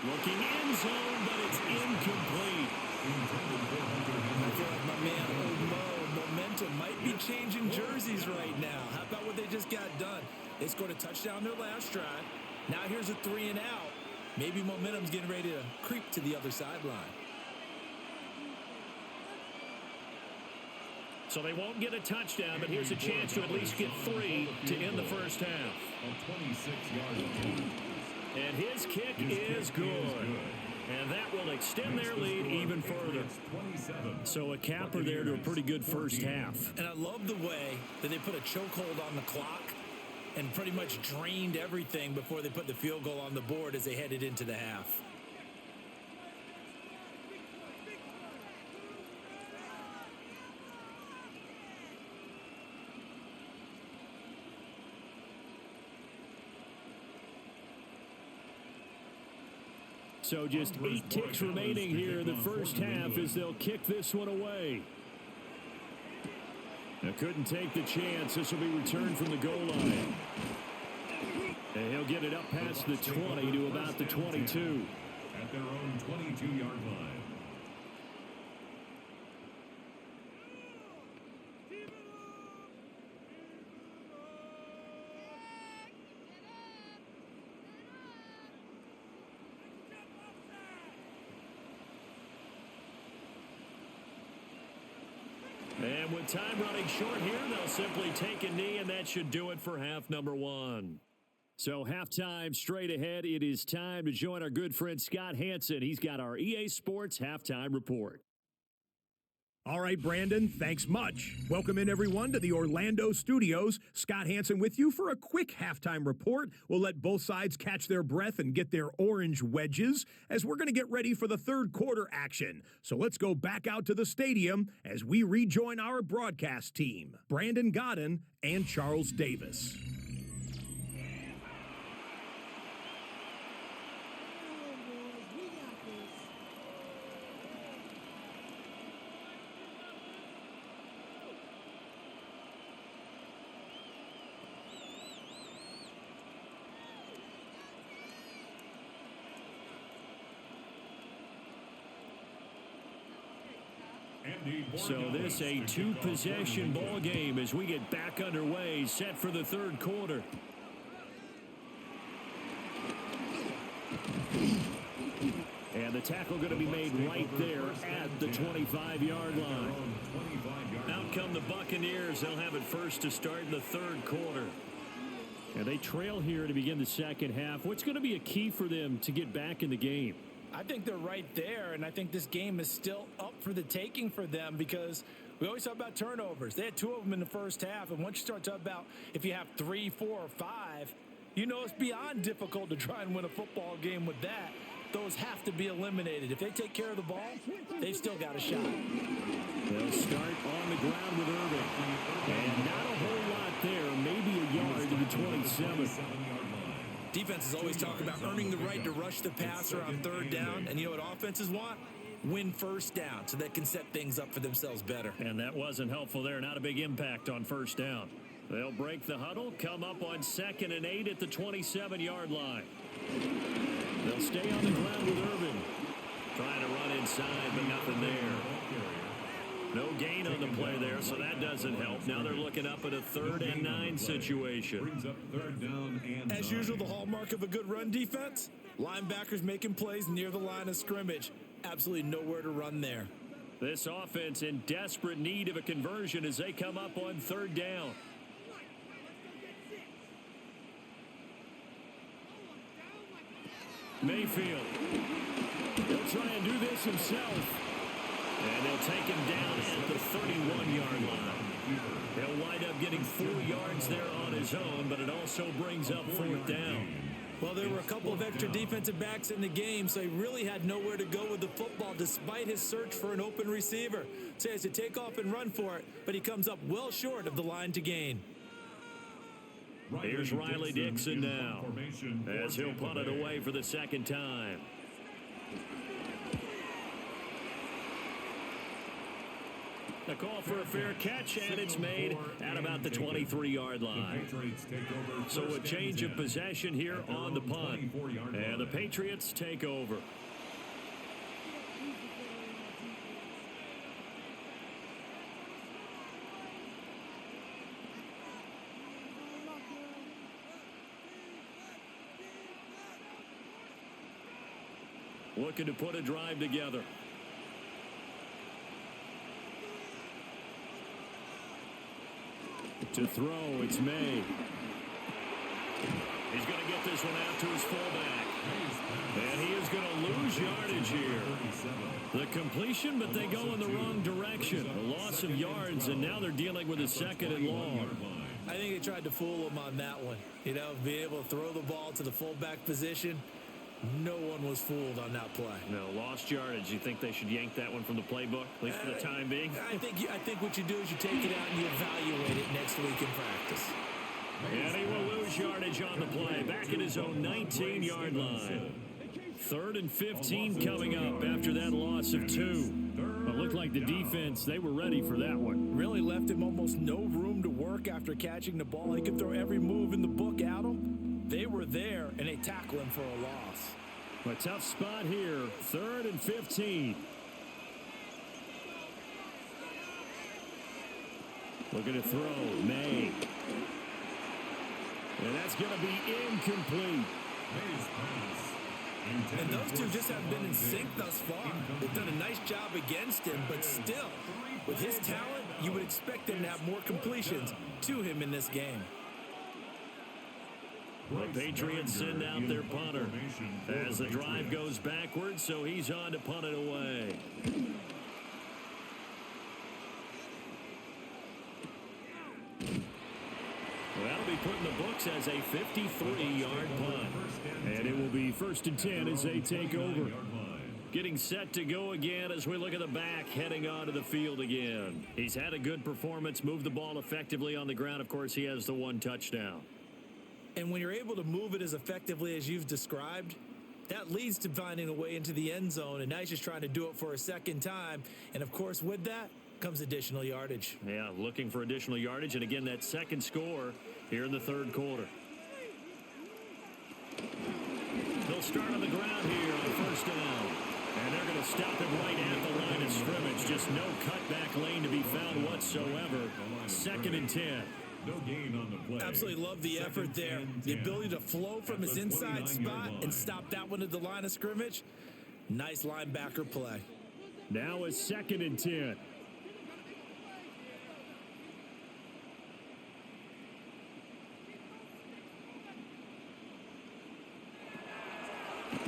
Looking end zone, but it's incomplete. I feel like my man, old Mo, momentum might be changing jerseys right now. How about what they just got done? They scored a touchdown their last drive. Now here's a 3 and out. Maybe momentum's getting ready to creep to the other sideline. So they won't get a touchdown, but here's a chance to at least get 3 to end the first half. A 26-yard. And his kick is good. And that will extend their lead even further. So a capper there to a pretty good first half. And I love the way that they put a chokehold on the clock and pretty much drained everything before they put the field goal on the board as they headed into the half. So just 8 ticks remaining here in the first half as they'll kick this one away. Now couldn't take the chance. This will be returned from the goal line. And he'll get it up past the 20 to about the 22. At their own 22-yard line. And with time running short here, they'll simply take a knee, and that should do it for half number one. So halftime straight ahead. It is time to join our good friend Scott Hansen. He's got our EA Sports halftime report. All right, Brandon, thanks much. Welcome in, everyone, to the Orlando studios. Scott Hansen with you for a quick halftime report. We'll let both sides catch their breath and get their orange wedges as we're going to get ready for the third quarter action. So let's go back out to the stadium as we rejoin our broadcast team, Brandon Godden and Charles Davis. So this a two-possession ball game as we get back underway, set for the third quarter. And the tackle going to be made right there at the 25-yard line. Out come the Buccaneers. They'll have it first to start in the third quarter. And they trail here to begin the second half. What's going to be a key for them to get back in the game? I think they're right there, and I think this game is still up for the taking for them because We always talk about turnovers. They had 2 of them in the first half, and once you start talking about if you have 3, 4, or 5, you know it's beyond difficult to try and win a football game with that. Those have to be eliminated. If they take care of the ball, they've still got a shot. They'll start on the ground with Irving. And not a whole lot there, maybe a yard to the 27. Defenses always talk about earning the right to rush the passer on 3rd down, and you know what offenses want? Win 1st down so they can set things up for themselves better. And that wasn't helpful there. Not a big impact on 1st down. They'll break the huddle, come up on 2nd and 8 at the 27-yard line. They'll stay on the ground with Irvin. Trying to run inside, but nothing there. No gain on the play there, so that doesn't help. Now they're looking up at a 3rd and 9 situation. Brings up 3rd down and As usual, the hallmark of a good run defense, linebackers making plays near the line of scrimmage. Absolutely nowhere to run there. This offense in desperate need of a conversion as they come up on 3rd down. Mayfield. He'll try and do this himself. And they'll take him down at the 31-yard line. He'll wind up getting 4 yards there on his own, but it also brings up 4th down. Well, there were a couple of extra defensive backs in the game, so he really had nowhere to go with the football despite his search for an open receiver. So he has to take off and run for it, but he comes up well short of the line to gain. Here's Riley Dixon now as he'll punt it away for the 2nd time. A call for a fair catch, and it's made at about the 23-yard line. So a change of possession here on the punt, and the Patriots take over. Looking to put a drive together. To throw, it's May. He's going to get this one out to his fullback. And he is going to lose yardage here. The completion, but they go in the wrong direction. A loss of yards, and now they're dealing with a 2nd and long. I think they tried to fool him on that one. You know, being able to throw the ball to the fullback position. No one was fooled on that play. No, lost yardage. You think they should yank that one from the playbook, at least for the time being? I think what you do is you take it out and you evaluate it next week in practice. And he will lose yardage on the play. Back at his own 19-yard line. 3rd and 15 coming up after that loss of 2. It looked like the defense, they were ready for that one. Really left him almost no room to work after catching the ball. He could throw every move in the book at him. They were there, and they tackle him for a loss. A tough spot here, 3rd and 15. Looking to throw, May. And that's going to be incomplete. And those two just haven't been in sync thus far. They've done a nice job against him, but still, with his talent, you would expect them to have more completions to him in this game. The Patriots send out their punter as the drive goes backwards, so he's on to punt it away. Well, that'll be put in the books as a 53-yard punt. And it will be 1st and 10 as they take over. Getting set to go again as we look at the back, heading onto the field again. He's had a good performance, moved the ball effectively on the ground. Of course, he has the 1 touchdown. And when you're able to move it as effectively as you've described, that leads to finding a way into the end zone. And now he's just trying to do it for a 2nd time. And, of course, with that comes additional yardage. Yeah, looking for additional yardage. And, again, that 2nd score here in the 3rd quarter. They'll start on the ground here on 1st down. And they're going to stop him right at the line of scrimmage. Just no cutback lane to be found whatsoever. 2nd and 10. No gain on the play. Absolutely love the effort there. The ability to flow from his inside spot and stop that one at the line of scrimmage. Nice linebacker play. Now a 2nd and 10.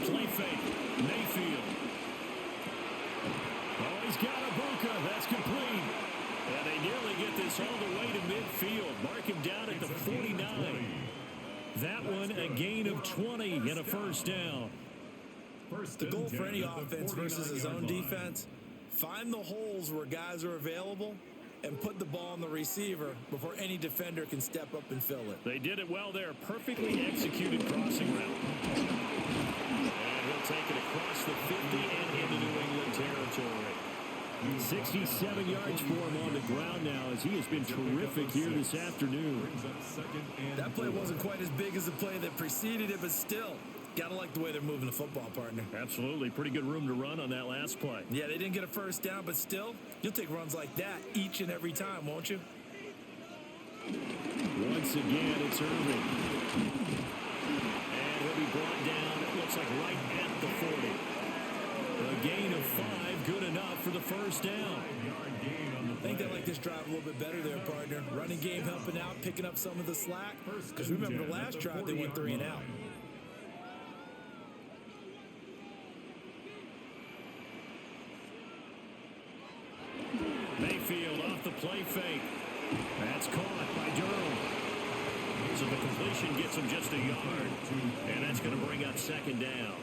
Play fake. Mayfield. Oh, he's got Ibuka. That's complete. gain of 20 and a first down. The goal for any offense versus his own defense, find the holes where guys are available and put the ball on the receiver before any defender can step up and fill it. They did it well there. Perfectly executed crossing route. And he'll take it across the 50 and into New England territory. 67 yards for him on the ground now as he has been terrific here this afternoon. That play wasn't quite as big as the play that preceded it, but still, gotta like the way they're moving the football, partner. Absolutely. Pretty good room to run on that last play. Yeah, they didn't get a first down, but still, you'll take runs like that each and every time, won't you? Once again, it's Irving. And he'll be brought down, it looks like right at the 40. A gain of 5, good enough for the first down. I think they like this drive a little bit better there, partner. Running game helping out, picking up some of the slack. Because remember the last drive, they went 3 and out. Mayfield off the play fake. That's caught by Durham. So the completion gets him just a yard. And that's going to bring up second down.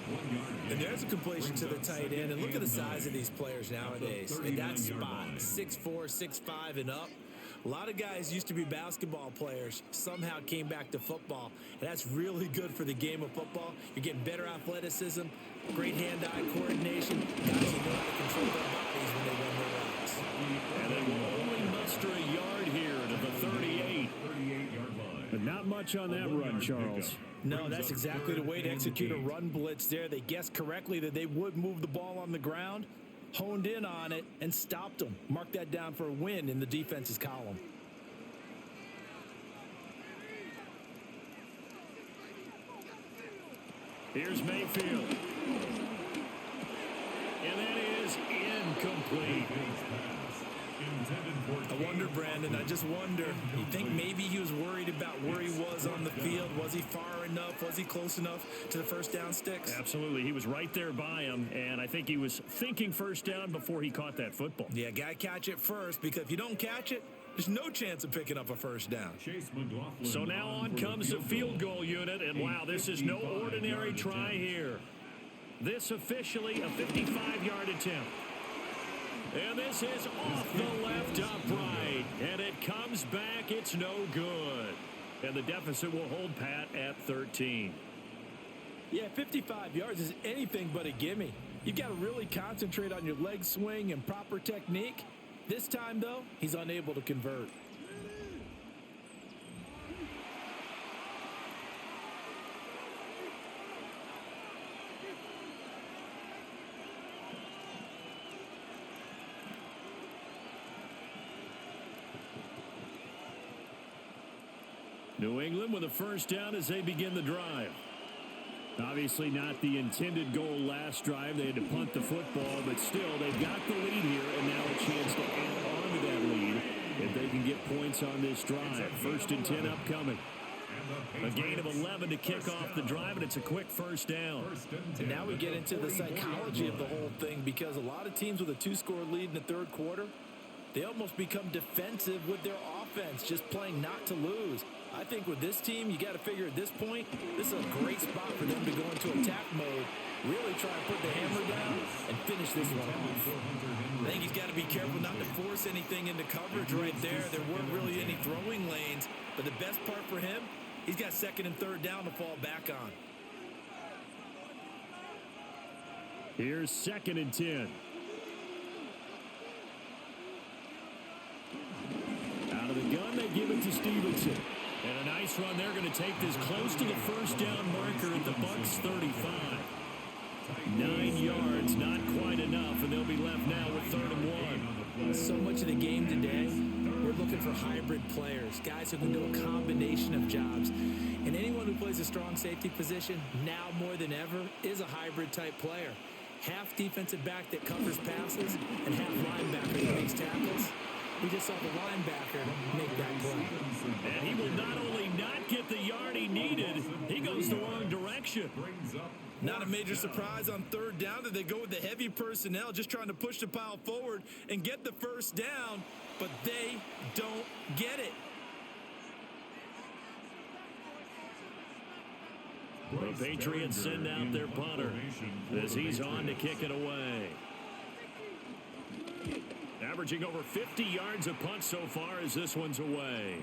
And there's a completion to the tight end. And look at the size of these players nowadays. In that spot, 6'4", 6'5", and up. A lot of guys used to be basketball players, somehow came back to football. And that's really good for the game of football. You're getting better athleticism, great hand-eye coordination. Guys who know how to control their bodies when they run their routes. And they will only muster a yard here to the 38. But not much on that run, Charles. No, that's exactly the way to execute a run blitz there. They guessed correctly that they would move the ball on the ground, honed in on it, and stopped them. Mark that down for a win in the defense's column. Here's Mayfield. And that is incomplete. I wonder, Brandon, I just wonder, you think maybe he was worried about where he was on the field? Was he far enough? Was he close enough to the first down sticks? Absolutely. He was right there by him, and I think he was thinking first down before he caught that football. Yeah, got to catch it first, because if you don't catch it, there's no chance of picking up a first down. So now on comes the field goal unit, and wow, this is no ordinary try here. This officially a 55-yard attempt. And this is off the left upright. And it comes back. It's no good. And the deficit will hold pat at 13. Yeah, 55 yards is anything but a gimme. You've got to really concentrate on your leg swing and proper technique. This time, though, he's unable to convert. New England with a first down as they begin the drive. Obviously not the intended goal last drive. They had to punt the football, but still they've got the lead here, and now a chance to add on to that lead if they can get points on this drive. First and 10 upcoming. A gain of 11 to kick off the drive, and it's a quick first down. And now we get into the psychology of the whole thing, because a lot of teams with a 2-score lead in the third quarter, they almost become defensive with their offense, just playing not to lose. I think with this team, you got to figure at this point, this is a great spot for them to go into attack mode, really try and put the hammer down and finish this one off. I think he's got to be careful not to force anything into coverage right there. There weren't really any throwing lanes, but the best part for him, he's got second and third down to fall back on. Here's second and 10. Out of the gun, they give it to Stevenson. And a nice run. They're going to take this close to the first down marker at the Bucs 35. 9 yards, not quite enough, and they'll be left now with 3rd and 1. So much of the game today, we're looking for hybrid players, guys who can do a combination of jobs. And anyone who plays a strong safety position, now more than ever, is a hybrid type player. Half defensive back that covers passes and half linebacker that makes tackles. We just saw the linebacker make that play. And he will not only not get the yard he needed, he goes the wrong direction. Not a major surprise on third down that they go with the heavy personnel, just trying to push the pile forward and get the first down, but they don't get it. The Patriots send out their punter as he's on to kick it away. Averaging over 50 yards a punt so far as this one's away.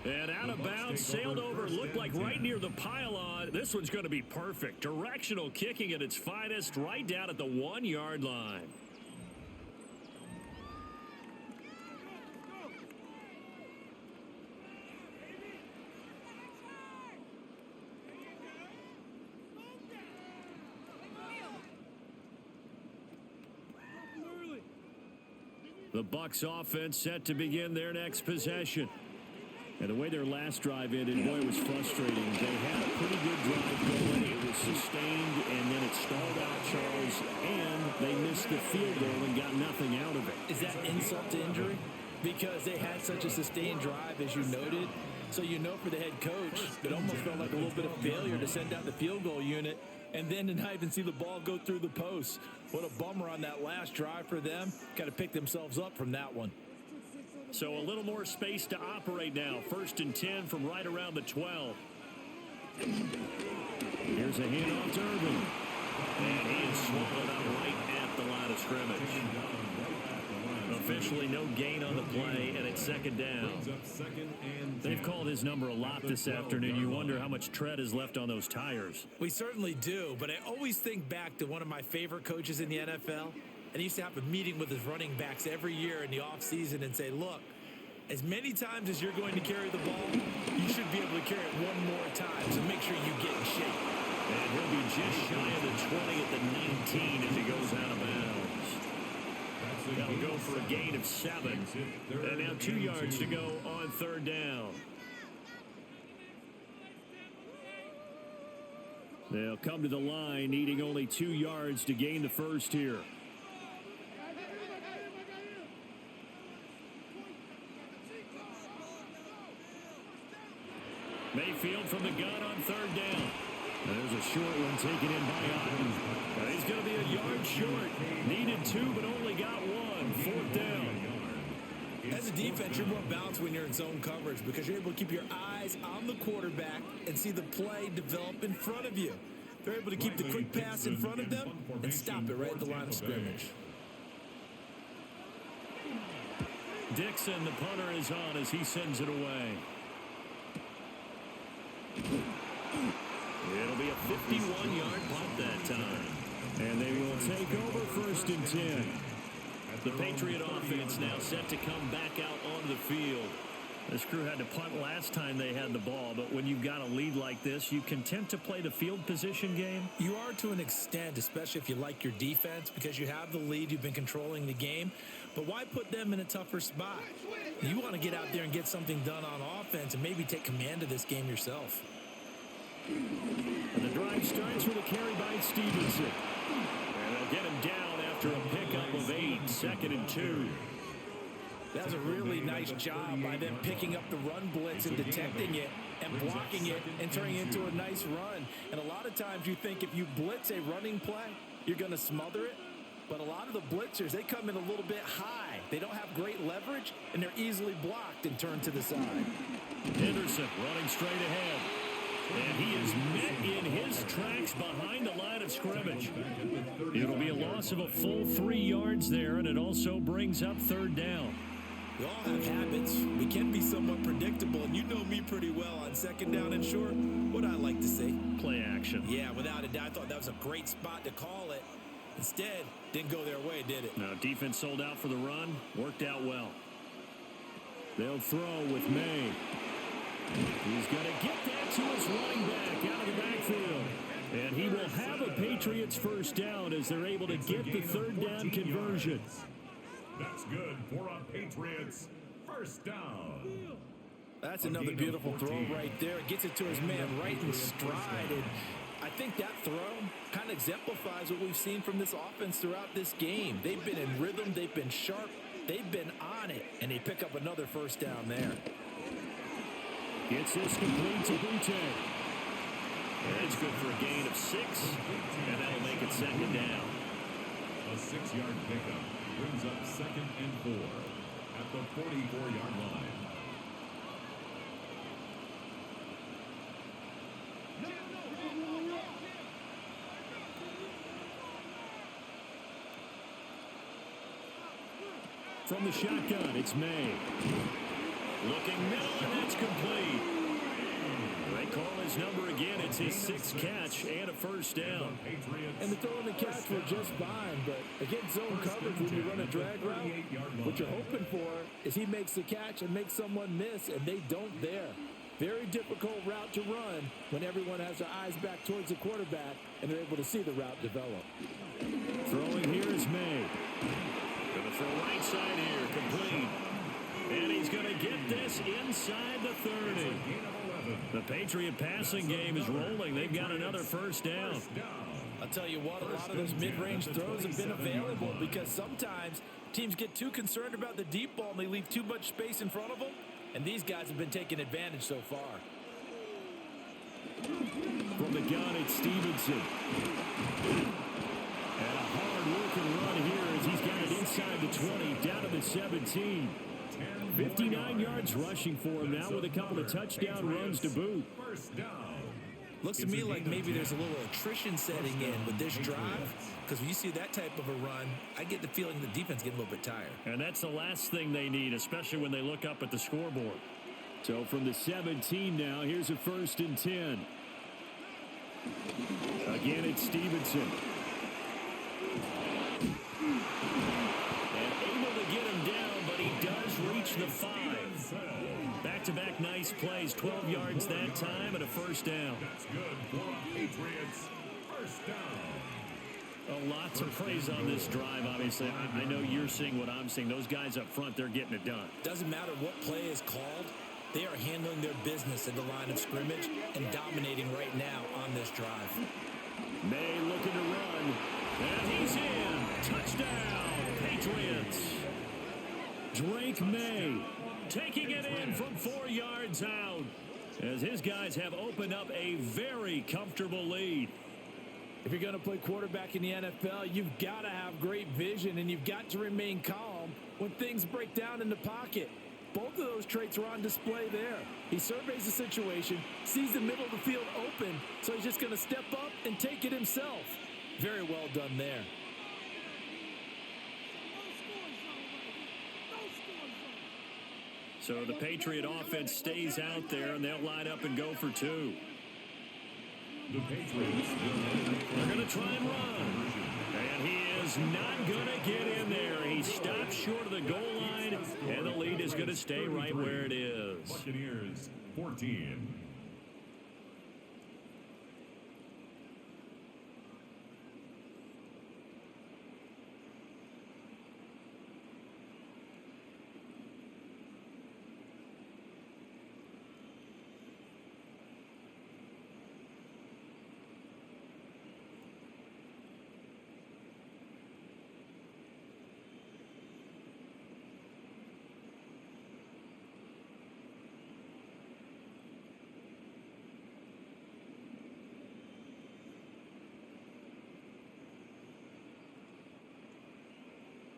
And out of bounds, sailed over, looked like right near the pylon. This one's going to be perfect. Directional kicking at its finest, right down at the 1-yard line. The Bucs offense set to begin their next possession. And the way their last drive ended, boy, it was frustrating. They had a pretty good drive going. It was sustained, and then it stalled out, Charles, and they missed the field goal and got nothing out of it. Is that insult to injury? Because they had such a sustained drive, as you noted. So you know for the head coach, it almost felt like a little bit of failure to send out the field goal unit and then to not even see the ball go through the post. What a bummer on that last drive for them. Got to pick themselves up from that one. So a little more space to operate now. 1st and 10 from right around the 12. Here's a handoff to Irvin. And he is swallowed up right at the line of scrimmage. Officially no gain on the play, and it's 2nd down. They've called his number a lot this afternoon. You wonder how much tread is left on those tires. We certainly do, but I always think back to one of my favorite coaches in the NFL. And he used to have a meeting with his running backs every year in the offseason and say, look, as many times as you're going to carry the ball, you should be able to carry it one more time, so make sure you get in shape. And he'll be just shy of the 20 at the 19 as he goes out of bounds. That'll go for a gain of 7. And now 2 yards to go on 3rd down. They'll come to the line, needing only 2 yards to gain the first here. Mayfield from the gun on 3rd down. There's a short one taken in by Otten. He's going to be a yard short. Needed 2, but only got 1. 4th down. As a defense, you're more balanced when you're in zone coverage because you're able to keep your eyes on the quarterback and see the play develop in front of you. They're able to keep the quick pass in front of them and stop it right at the line of scrimmage. Dixon, the punter, is on as he sends it away. It'll be a 51-yard punt that time. And they will take over 1st and 10. The Patriot offense now set to come back out onto the field. This crew had to punt last time they had the ball, but when you've got a lead like this, you content to play the field position game? You are to an extent, especially if you like your defense, because you have the lead, you've been controlling the game. But why put them in a tougher spot? You want to get out there and get something done on offense and maybe take command of this game yourself. And the drive starts with a carry by Stevenson. And they'll get him down after a pickup of 8, 2nd and 2. That was a really nice job by them picking up the run blitz and detecting it and blocking it and turning it into a nice run. And a lot of times you think if you blitz a running play, you're going to smother it. But a lot of the blitzers, they come in a little bit high. They don't have great leverage, and they're easily blocked and turned to the side. Henderson running straight ahead. And he is met in his tracks behind the line of scrimmage. It'll be a loss of a full 3 yards there, and it also brings up 3rd down. We all have habits. We can be somewhat predictable, and you know me pretty well on 2nd down and short. What I like to see? Play action. Yeah, without a doubt. I thought that was a great spot to call it. Instead, didn't go their way, did it? Now, defense sold out for the run. Worked out well. They'll throw with May. He's going to get that to his running back out of the backfield. And he will have a Patriots 1st down as they're able to get the 3rd down conversion. That's good for a Patriots 1st down. That's another beautiful throw right there. Gets it to his man right in stride. And I think that throw kind of exemplifies what we've seen from this offense throughout this game. They've been in rhythm. They've been sharp. They've been on it. And they pick up another 1st down there. Gets this complete to Butte. It's good for a gain of 6. And that'll make it 2nd down. A 6-yard pickup brings up 2nd and 4 at the 44-yard line. From the shotgun, it's May. Looking middle, and that's complete. They call his number again. It's his 6th catch and a first down. And the throw and the catch were just fine, but against zone coverage, when you run a drag route, what you're hoping for is he makes the catch and makes someone miss, and they don't there. Very difficult route to run when everyone has their eyes back towards the quarterback and they're able to see the route develop. Throwing here is May. Going to throw right side here, complete. And he's going to get this inside the 30. The Patriot passing game is rolling. They've got another first down. I'll tell you what, a lot of those mid-range throws have been available because sometimes teams get too concerned about the deep ball and they leave too much space in front of them. And these guys have been taking advantage so far. From the gun, it's Stevenson. And a hard-working run here as he's got it inside the 20, down to the 17. 59 yards rushing for him now with a couple of touchdown runs to boot. Looks to me like maybe there's a little attrition setting in with this drive, because when you see that type of a run, I get the feeling the defense gets a little bit tired. And that's the last thing they need, especially when they look up at the scoreboard. So from the 17 now, here's a 1st and 10. Again, it's Stevenson. And able to get him down, but he does reach the 5. Back-to-back nice plays, 12 yards that time, and a first down. That's good for Patriots. First down. A lot to praise on this drive, obviously. I know you're seeing what I'm seeing. Those guys up front, they're getting it done. Doesn't matter what play is called. They are handling their business in the line of scrimmage and dominating right now on this drive. May looking to run. And he's in. Touchdown, Patriots. Drake May taking it in from 4 yards out as his guys have opened up a very comfortable lead. If you're going to play quarterback in the NFL, you've got to have great vision and you've got to remain calm when things break down in the pocket. Both of those traits are on display there. He surveys the situation, sees the middle of the field open, so he's just going to step up and take it himself. Very well done there. So the Patriot offense stays out there, and they'll line up and go for 2. The Patriots They're going to try and run. And he is not going to get in there. He stops short of the goal line, and the lead is going to stay right where it is. Buccaneers 14.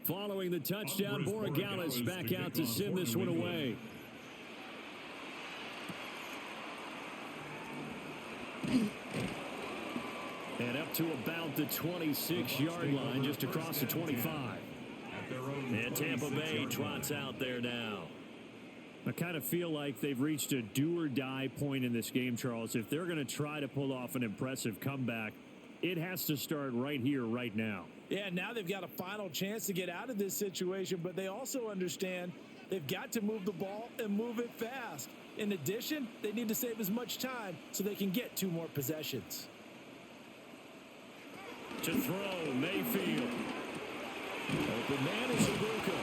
Following the touchdown, Borregales back out to send this one away. And up to about the 26-yard line, just across the 25. And Tampa Bay trots out there now. I kind of feel like they've reached a do-or-die point in this game, Charles. If they're going to try to pull off an impressive comeback, it has to start right here, right now. Yeah, now they've got a final chance to get out of this situation, but they also understand they've got to move the ball and move it fast. In addition, they need to save as much time so they can get 2 more possessions. To throw, Mayfield. Open man is Ibuka.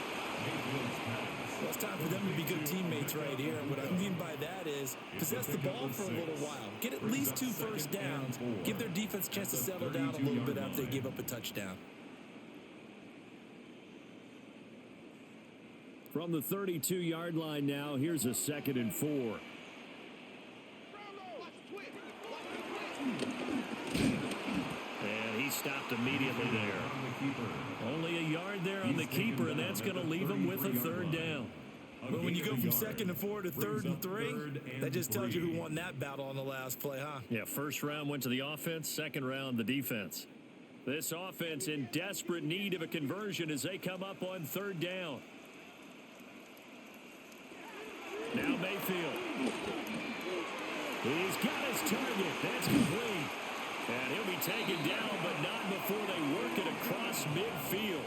Well, it's time for them to be good teammates right here. What I mean by that is possess the ball for a little while. Get at least 2 first downs. Give their defense a chance to settle down a little bit after they give up a touchdown. From the 32-yard line now, here's a 2nd and 4. And he stopped immediately there. Only a yard there on the keeper, and that's going to leave him with a 3rd down. Well, when you go from 2nd and 4 to 3rd and 3, that just tells you who won that battle on the last play, huh? Yeah, first round went to the offense, second round the defense. This offense in desperate need of a conversion as they come up on 3rd down. Mayfield. He's got his target. That's complete. And he'll be taken down, but not before they work it across midfield.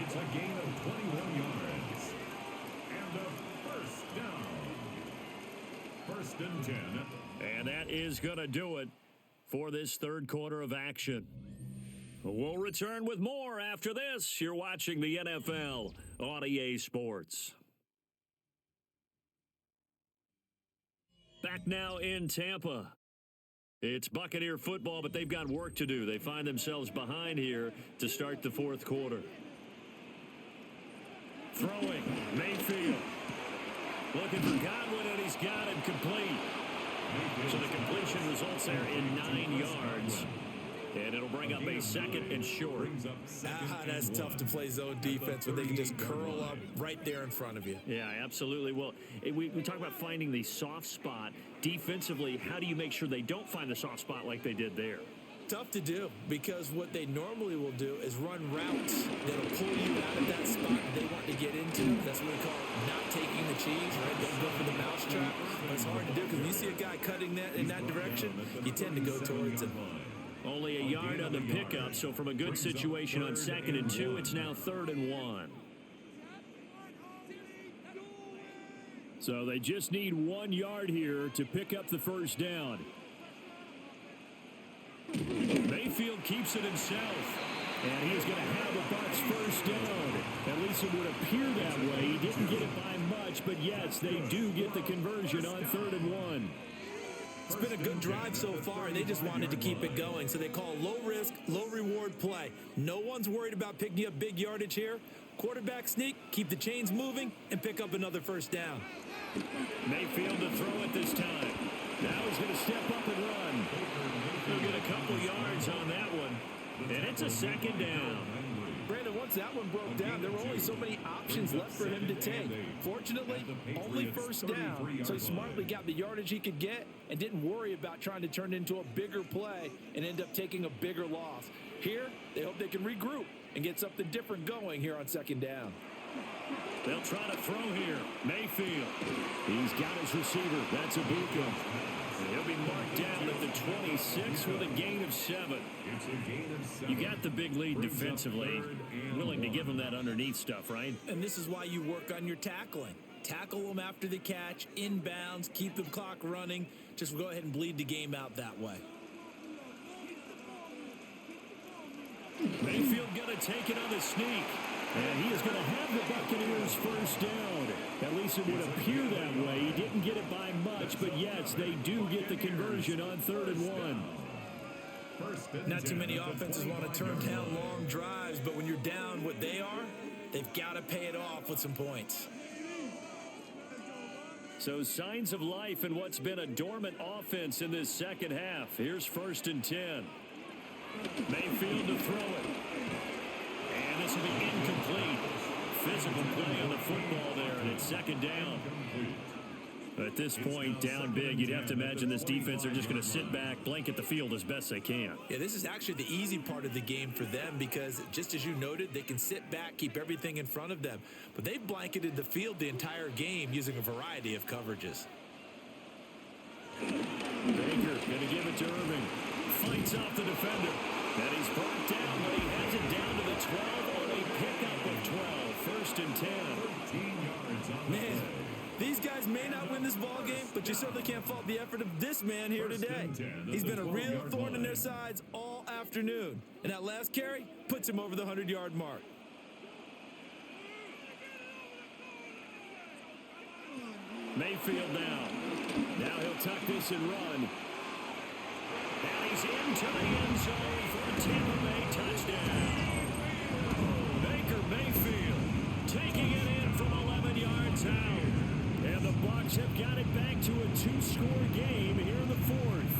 It's a gain of 21 yards. And a first down. First and 10. And that is going to do it for this third quarter of action. We'll return with more after this. You're watching the NFL on EA Sports. Back now in Tampa. It's Buccaneer football, but they've got work to do. They find themselves behind here to start the fourth quarter. Throwing, Mayfield. Looking for Godwin, and he's got it complete. So the completion results there in 9 yards. And it'll bring up a second and short. That's tough to play zone defense when they can just curl up right there in front of you. Yeah, absolutely. Well, we talk about finding the soft spot. Defensively, how do you make sure they don't find the soft spot like they did there? Tough to do, because what they normally will do is run routes that'll pull you out of that spot they want to get into. That's what we call not taking the cheese, right? Don't go for the mousetrap. But it's hard to do, because when you see a guy cutting that in that direction, you tend to go towards him. Only a yard on the pickup, so from a good situation on 2nd and 2, it's now 3rd and 1. So they just need 1 yard here to pick up the first down. Mayfield keeps it himself, and he is going to have a Bucs first down. At least it would appear that way. He didn't get it by much, but yes, they do get the conversion on 3rd and 1. It's been a good drive so far, and they just wanted to keep it going. So they call low-risk, low-reward play. No one's worried about picking up big yardage here. Quarterback sneak, keep the chains moving, and pick up another first down. Mayfield to throw it this time. Now he's going to step up and run. He'll get a couple yards on that one, and it's a second down. Brandon, once that one broke down, there were only so many options left for him to take. Fortunately, only first down, so he smartly got the yardage he could get and didn't worry about trying to turn it into a bigger play and end up taking a bigger loss. Here, they hope they can regroup and get something different going here on 2nd down. They'll try to throw here. Mayfield. He's got his receiver. That's Ibuka. He'll be marked down at the 26 with a gain of 7. You got the big lead defensively. Willing to give them that underneath stuff, right? And this is why you work on your tackling. Tackle them after the catch, inbounds, keep the clock running. Just go ahead and bleed the game out that way. Mayfield going to take it on the sneak. And he is going to have the Buccaneers first down. At least it would appear that way. He didn't get it by much, but yes, they do get the conversion on 3rd and 1. Not too many offenses want to turn down long drives, but when you're down what they are, they've got to pay it off with some points. So signs of life in what's been a dormant offense in this second half. Here's 1st and 10. Mayfield to throw it. And this will be incomplete. Physical play on the football there, and it's 2nd down. At this point, down big, you'd have to imagine this defense are just going to sit back, blanket the field as best they can. Yeah, this is actually the easy part of the game for them because, just as you noted, they can sit back, keep everything in front of them. But they've blanketed the field the entire game using a variety of coverages. Baker going to give it to Irving. Fights off the defender. And he's brought down, but he has it down to the 12 on a pickup of 12. 1st and 10. Man, these guys may not win this ball game, but you certainly can't fault the effort of this man here today. He's been a real thorn in their sides all afternoon. And that last carry puts him over the 100-yard mark. Mayfield now. Now he'll tuck this and run. And he's into the end zone for a Tampa Bay touchdown. Baker Mayfield taking it in from 11 yards out. And the Bucs have got it back to a 2-score game here in the 4th.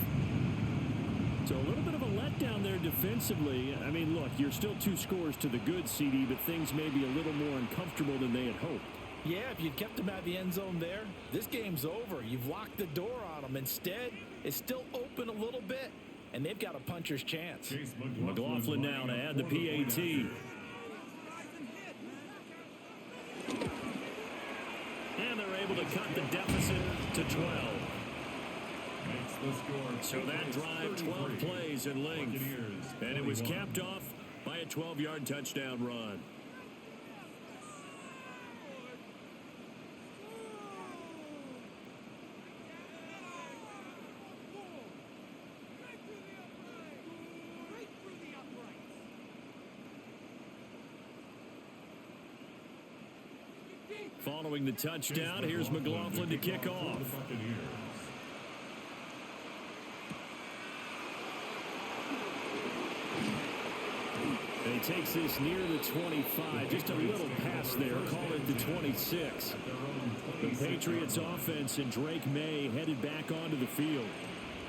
So a little bit of a letdown there defensively. I mean, look, you're still 2 scores to the good, CD, but things may be a little more uncomfortable than they had hoped. Yeah, if you'd kept him out of the end zone there, this game's over. You've locked the door on him. Instead, it's still open a little bit, and they've got a puncher's chance. McLaughlin now to add the PAT. And they're able to cut the deficit to 12. Makes the score. So that drive, 12 plays in length. And it was capped off by a 12-yard touchdown run. Following the touchdown, here's McLaughlin to kick off. And he takes this near the 25. Just a little pass there. Call it the 26. The Patriots offense and Drake May headed back onto the field.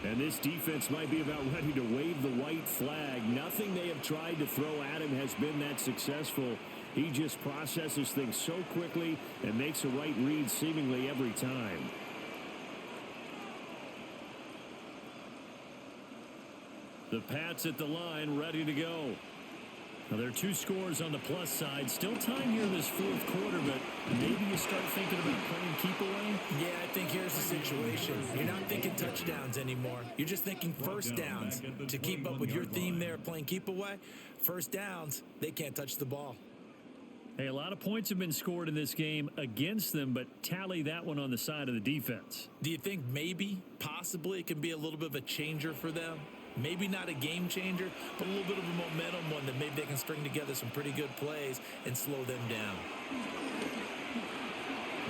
And this defense might be about ready to wave the white flag. Nothing they have tried to throw at him has been that successful. He just processes things so quickly and makes a right read seemingly every time. The Pats at the line, ready to go. Now, there are 2 scores on the plus side. Still time here in this fourth quarter, but maybe you start thinking about playing keep away? Yeah, I think here's the situation. You're not thinking touchdowns anymore. You're just thinking first downs. To keep up with your theme there, playing keep away, first downs, they can't touch the ball. Hey, a lot of points have been scored in this game against them, but tally that one on the side of the defense. Do you think maybe, possibly, it can be a little bit of a changer for them? Maybe not a game changer, but a little bit of a momentum one that maybe they can string together some pretty good plays and slow them down.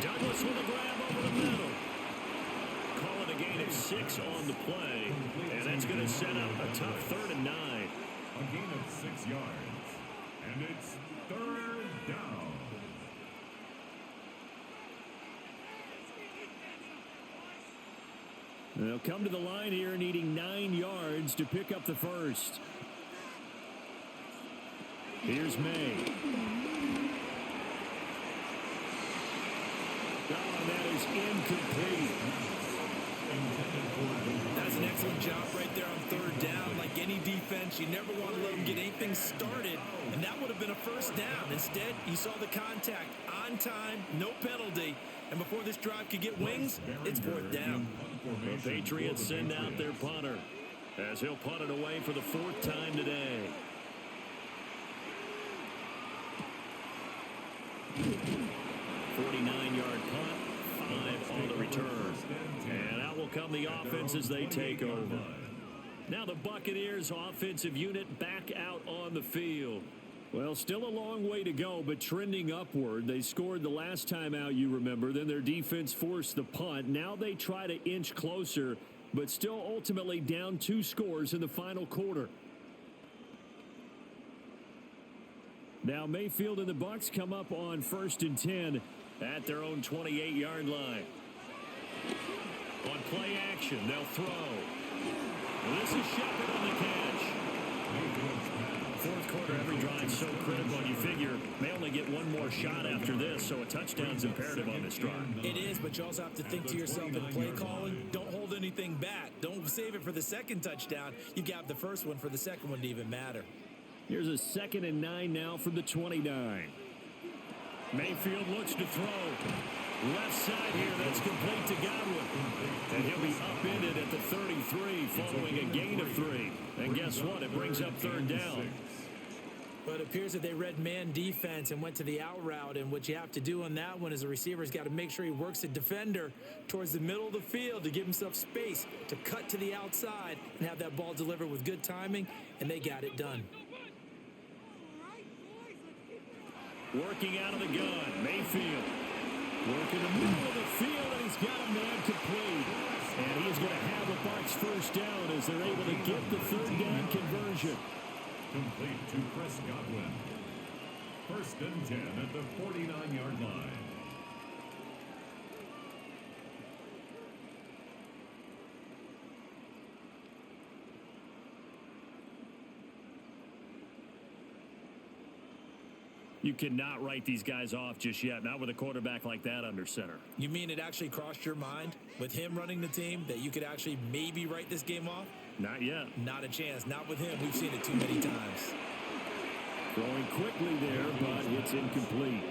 Douglas with a grab over the middle. Call it a gain of 6 on the play, and that's going to set up a tough 3rd and 9. A gain of 6 yards, and it's 3rd down. They'll come to the line here needing 9 yards to pick up the first. Here's May. Oh, and that is incomplete. That's an excellent job right there on 3rd down. Like any defense, you never want to let them get anything started, and that would have been a first down. Instead, you saw the contact on time, no penalty, and before this drive could get wings, it's 4th down. The Patriots send out their punter as he'll punt it away for the 4th time today. "49-yard punt, 5 on the return. And out will come the offense as they take over. Now the Buccaneers offensive unit back out on the field. Well, still a long way to go, but trending upward. They scored the last time out, you remember. Then their defense forced the punt. Now they try to inch closer, but still ultimately down 2 scores in the final quarter. Now Mayfield and the Bucs come up on 1st and 10 at their own 28-yard line. On play action, they'll throw. And this is Shepard on the catch. 4th quarter, every drive so critical, and you figure they only get one more shot after this, so a touchdown's imperative on this drive. It is, but you also have to think to yourself in play calling, don't hold anything back. Don't save it for the 2nd touchdown. You got the first one for the 2nd one to even matter. Here's a 2nd and 9 now from the 29. Mayfield looks to throw. Left side here, that's complete to Godwin. And he'll be upended at the 33 following a gain of 3. And guess what? It brings up 3rd down. But it appears that they read man defense and went to the out route, and what you have to do on that one is a receiver's got to make sure he works the defender towards the middle of the field to give himself space to cut to the outside and have that ball delivered with good timing, and they got it done. Working out of the gun, Mayfield. Working the middle of the field, and he's got a man complete. And he's going to have the Bucs first down as they're able to get the 3rd down conversion. Complete to Chris Godwin. 1st and 10 at the 49-yard line. You cannot write these guys off just yet, not with a quarterback like that under center. You mean it actually crossed your mind with him running the team that you could actually maybe write this game off? Not yet. Not a chance. Not with him. We've seen it too many times. Throwing quickly there, but it's incomplete.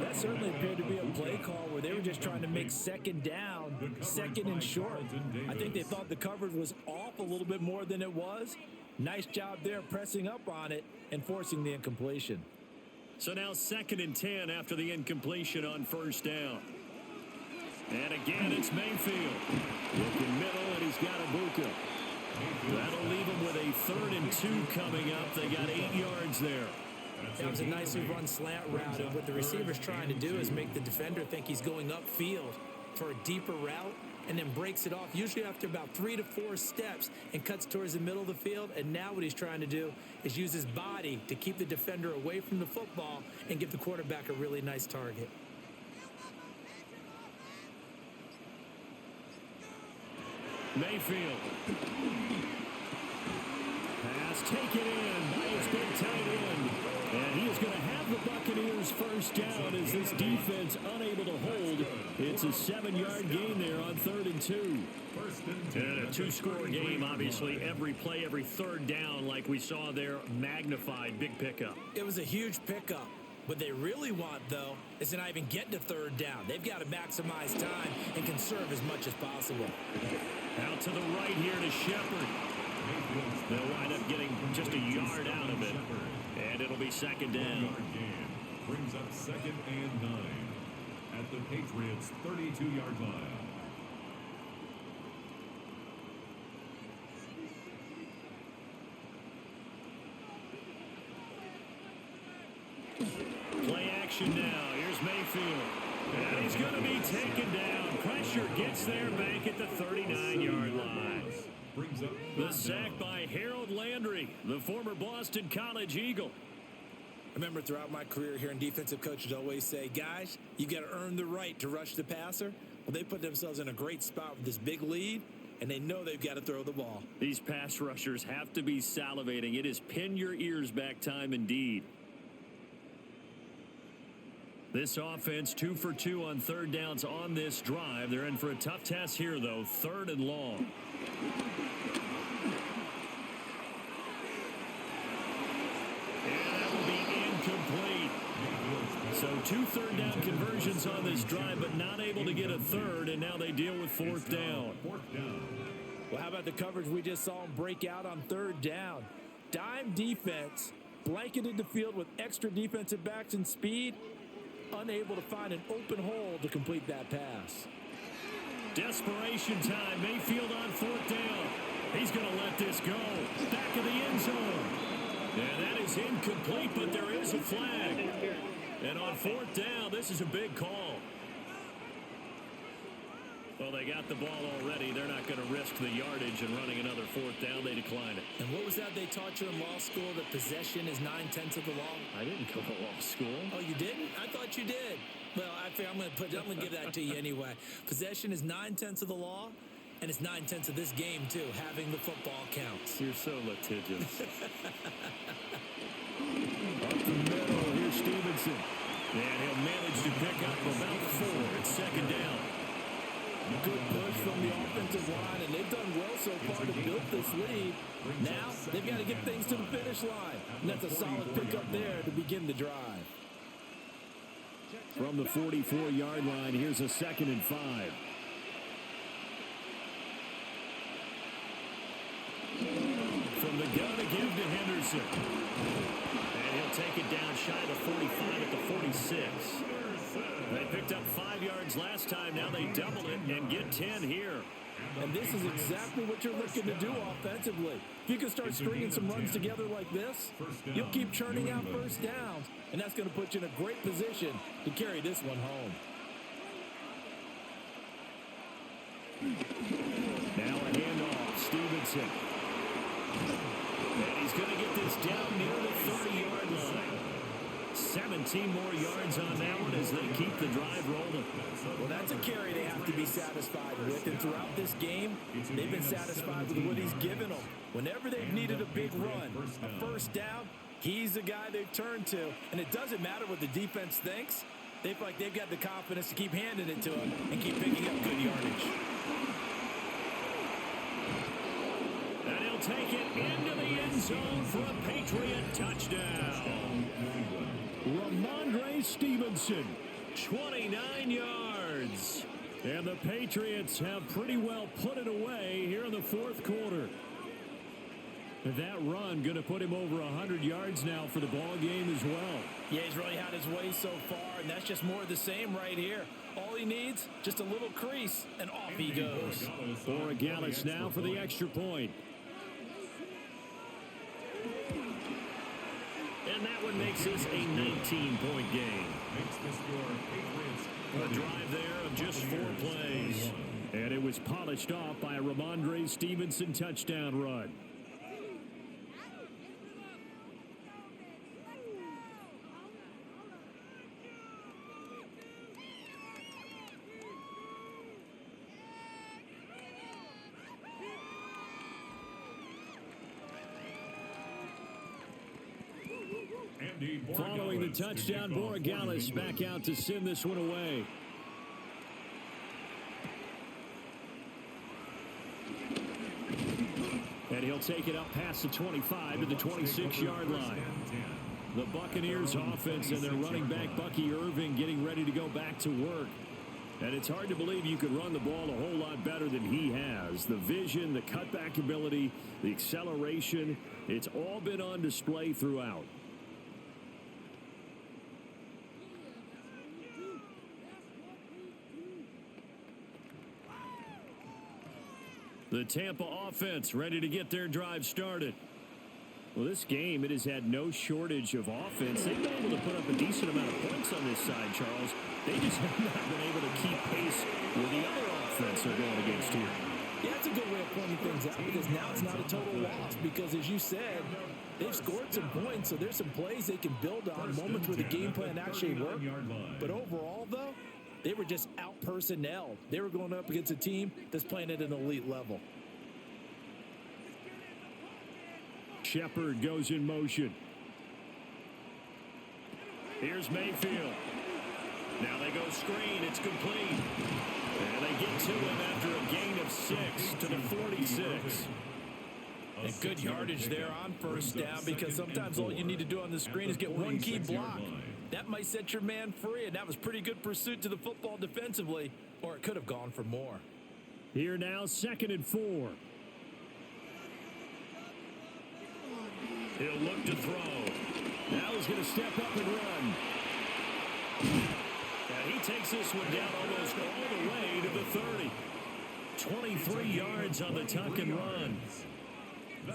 That certainly appeared to be a play call where they were just trying to make second down, second and short. I think they thought the coverage was off a little bit more than it was. Nice job there pressing up on it and forcing the incompletion. So now 2nd and 10 after the incompletion on 1st down. And again, it's Mayfield. Looking middle, and he's got Ibuka. That'll leave him with a 3rd and 2 coming up. They got 8 yards there. That was a nicely run slant route, and what the receiver's trying to do is make the defender think he's going upfield for a deeper route, and then breaks it off, usually after about 3 to 4 steps, and cuts towards the middle of the field. And now what he's trying to do is use his body to keep the defender away from the football and give the quarterback a really nice target. Mayfield. Pass taken in by his big tight end. And he is going to have the Buccaneers 1st down as this defense unable to hold. It's a 7-yard gain there on 3rd and 2. And a 2-score game, obviously. Every play, every 3rd down, like we saw there, magnified. Big pickup. It was a huge pickup. What they really want, though, is to not even get to 3rd down. They've got to maximize time and conserve as much as possible. Out to the right here to Shepard. They'll wind up getting just a yard out of it. And it'll be 2nd down. Brings up 2nd and 9 at the Patriots' 32-yard line. Play action now. Here's Mayfield. And he's going to be taken down. Pressure gets there back at the 39-yard line. The sack by Harold Landry, the former Boston College Eagle. I remember throughout my career hearing defensive coaches always say, guys, you got to earn the right to rush the passer. Well, they put themselves in a great spot with this big lead, and they know they've got to throw the ball. These pass rushers have to be salivating. It is pin your ears back time indeed. This offense 2 for 2 on 3rd downs on this drive. They're in for a tough test here, though. 3rd and long. And that will be incomplete. So 2 3rd down conversions on this drive, but not able to get a 3rd, and now they deal with 4th down. Well, how about the coverage we just saw them break out on 3rd down? Dime defense, blanketed the field with extra defensive backs and speed, unable to find an open hole to complete that pass. Desperation time. Mayfield on 4th down. He's going to let this go. Back of the end zone. And that is incomplete, but there is a flag. And on 4th down, this is a big call. Well, they got the ball already. They're not going to risk the yardage and running another 4th down. They decline it. And what was that they taught you in law school, that possession is 9/10 of the law? I didn't go to law school. Oh, you didn't? I thought you did. Well, I'm going to give that to you anyway. Possession is 9/10 of the law, and it's 9/10 of this game, too. Having the football counts. You're so litigious. Up the middle, here's Stevenson. And he'll manage to pick up about 4. It's 2nd down. Good push from the offensive line, and they've done well so far to build this lead. Now they've got to get things to the finish line, and that's a solid pickup there to begin the drive. From the 44-yard line, here's a 2nd and 5. From the gun again to Henderson. And he'll take it down shy of the 45 at the 46. They picked up 5 yards last time. Now they double it and get 10 here. And this is exactly what you're looking to do offensively. If you can start stringing some runs together like this, you'll keep churning out 1st downs, and that's going to put you in a great position to carry this one home. Now a handoff. Stevenson. And he's going to get this down near the 30-yard line. 17 more yards on that one as they keep the drive rolling. Well, that's a carry they have to be satisfied with. And throughout this game, they've been satisfied with what he's given them. Whenever they've needed a big run, a 1st down, he's the guy they've turned to. And it doesn't matter what the defense thinks. They feel like they've got the confidence to keep handing it to him and keep picking up good yardage. And he'll take it into the end zone for a Patriot touchdown. Ramondre Stevenson. 29 yards. And the Patriots have pretty well put it away here in the fourth quarter. That run going to put him over 100 yards now for the ball game as well. Yeah, he's really had his way so far, and that's just more of the same right here. All he needs, just a little crease, and off he goes. Borregales now for the extra point. And that one makes this a 19-point game. A drive there of just 4 plays. And it was polished off by a Ramondre Stevenson touchdown run. Following the touchdown, Borregales back out to send this one away. And he'll take it up past the 25 to the 26-yard line. The Buccaneers offense and their running back, Bucky Irving, getting ready to go back to work. And it's hard to believe you could run the ball a whole lot better than he has. The vision, the cutback ability, the acceleration, it's all been on display throughout. The Tampa offense ready to get their drive started. Well, this game, it has had no shortage of offense. They've been able to put up a decent amount of points on this side, Charles. They just have not been able to keep pace with the other offense they're going against here. Yeah, that's a good way of pointing things out, because now it's not a total loss. Because, as you said, they've scored some points, so there's some plays they can build on, moments where the game plan actually worked. But overall, though, they were just out-personnelled. They were going up against a team that's playing at an elite level. Shepard goes in motion. Here's Mayfield. Now they go screen. It's complete. And they get to him after a gain of 6 to the 46. And good yardage there on first down, because sometimes all you need to do on the screen is get one key block. That might set your man free, and that was pretty good pursuit to the football defensively, or it could have gone for more. Here now, 2nd and 4. He'll look to throw. Now he's going to step up and run. And he takes this one down almost all the way to the 30. 23 yards on the tuck and run.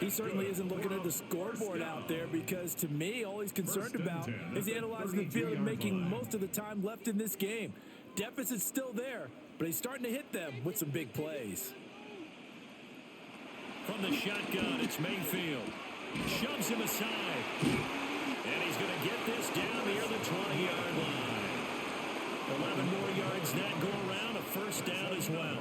He certainly isn't looking at the scoreboard out there, because to me, all he's concerned about is analyzing the field and making most of the time left in this game. Deficit's still there, but he's starting to hit them with some big plays. From the shotgun, it's Mayfield. Shoves him aside. And he's going to get this down near the 20-yard line. 11 more yards that go around, a first down as well.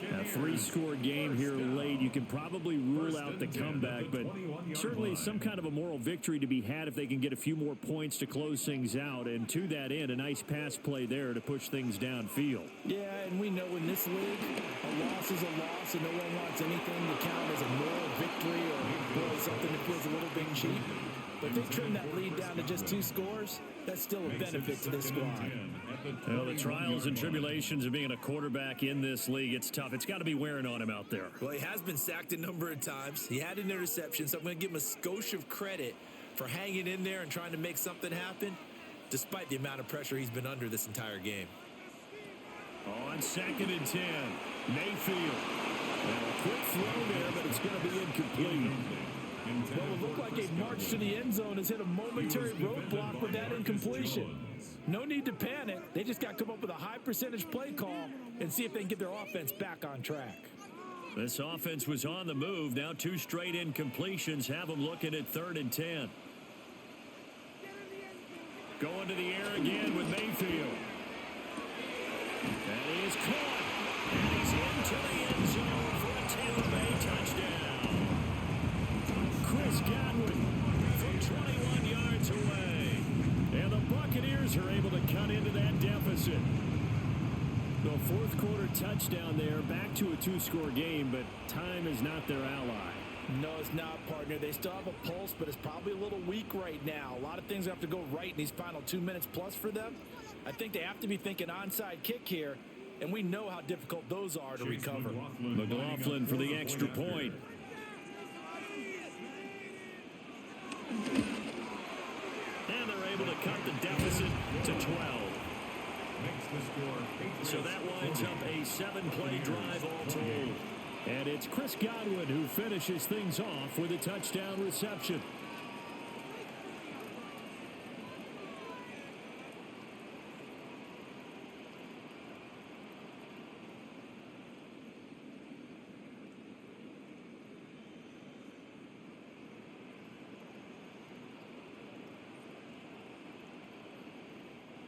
A 3-score game here late. You can probably rule out the comeback, but certainly some kind of a moral victory to be had if they can get a few more points to close things out. And to that end, a nice pass play there to push things downfield. Yeah, and we know in this league, a loss is a loss, and no one wants anything to count as a moral victory or really something that feels a little bit cheap. But if they trim that lead down to just 2 scores, that's still a benefit to this squad. Well, the trials and tribulations of being a quarterback in this league, it's tough. It's got to be wearing on him out there. Well, he has been sacked a number of times. He had an interception, so I'm going to give him a skosh of credit for hanging in there and trying to make something happen, despite the amount of pressure he's been under this entire game. On 2nd and 10, Mayfield. Now a quick throw there, but it's going to be incomplete. Well, it looked like a march to the end zone has hit a momentary roadblock with that incompletion. No need to panic. They just got to come up with a high percentage play call and see if they can get their offense back on track. This offense was on the move. Now 2 straight incompletions have them looking at 3rd and 10. Going to the air again with Mayfield. And he is caught. And he's into the end zone for a Tampa Bay touchdown. Chris Godwin from 21 yards away. And the Buccaneers are able to cut into that deficit. The fourth quarter touchdown there, back to a 2-score game, but time is not their ally. No, it's not, partner. They still have a pulse, but it's probably a little weak right now. A lot of things have to go right in these final 2 minutes plus for them. I think they have to be thinking onside kick here, and we know how difficult those are to recover. McLaughlin for the extra point. And they're able to cut the deficit to 12. So that winds up a 7-play drive all told. And it's Chris Godwin who finishes things off with a touchdown reception.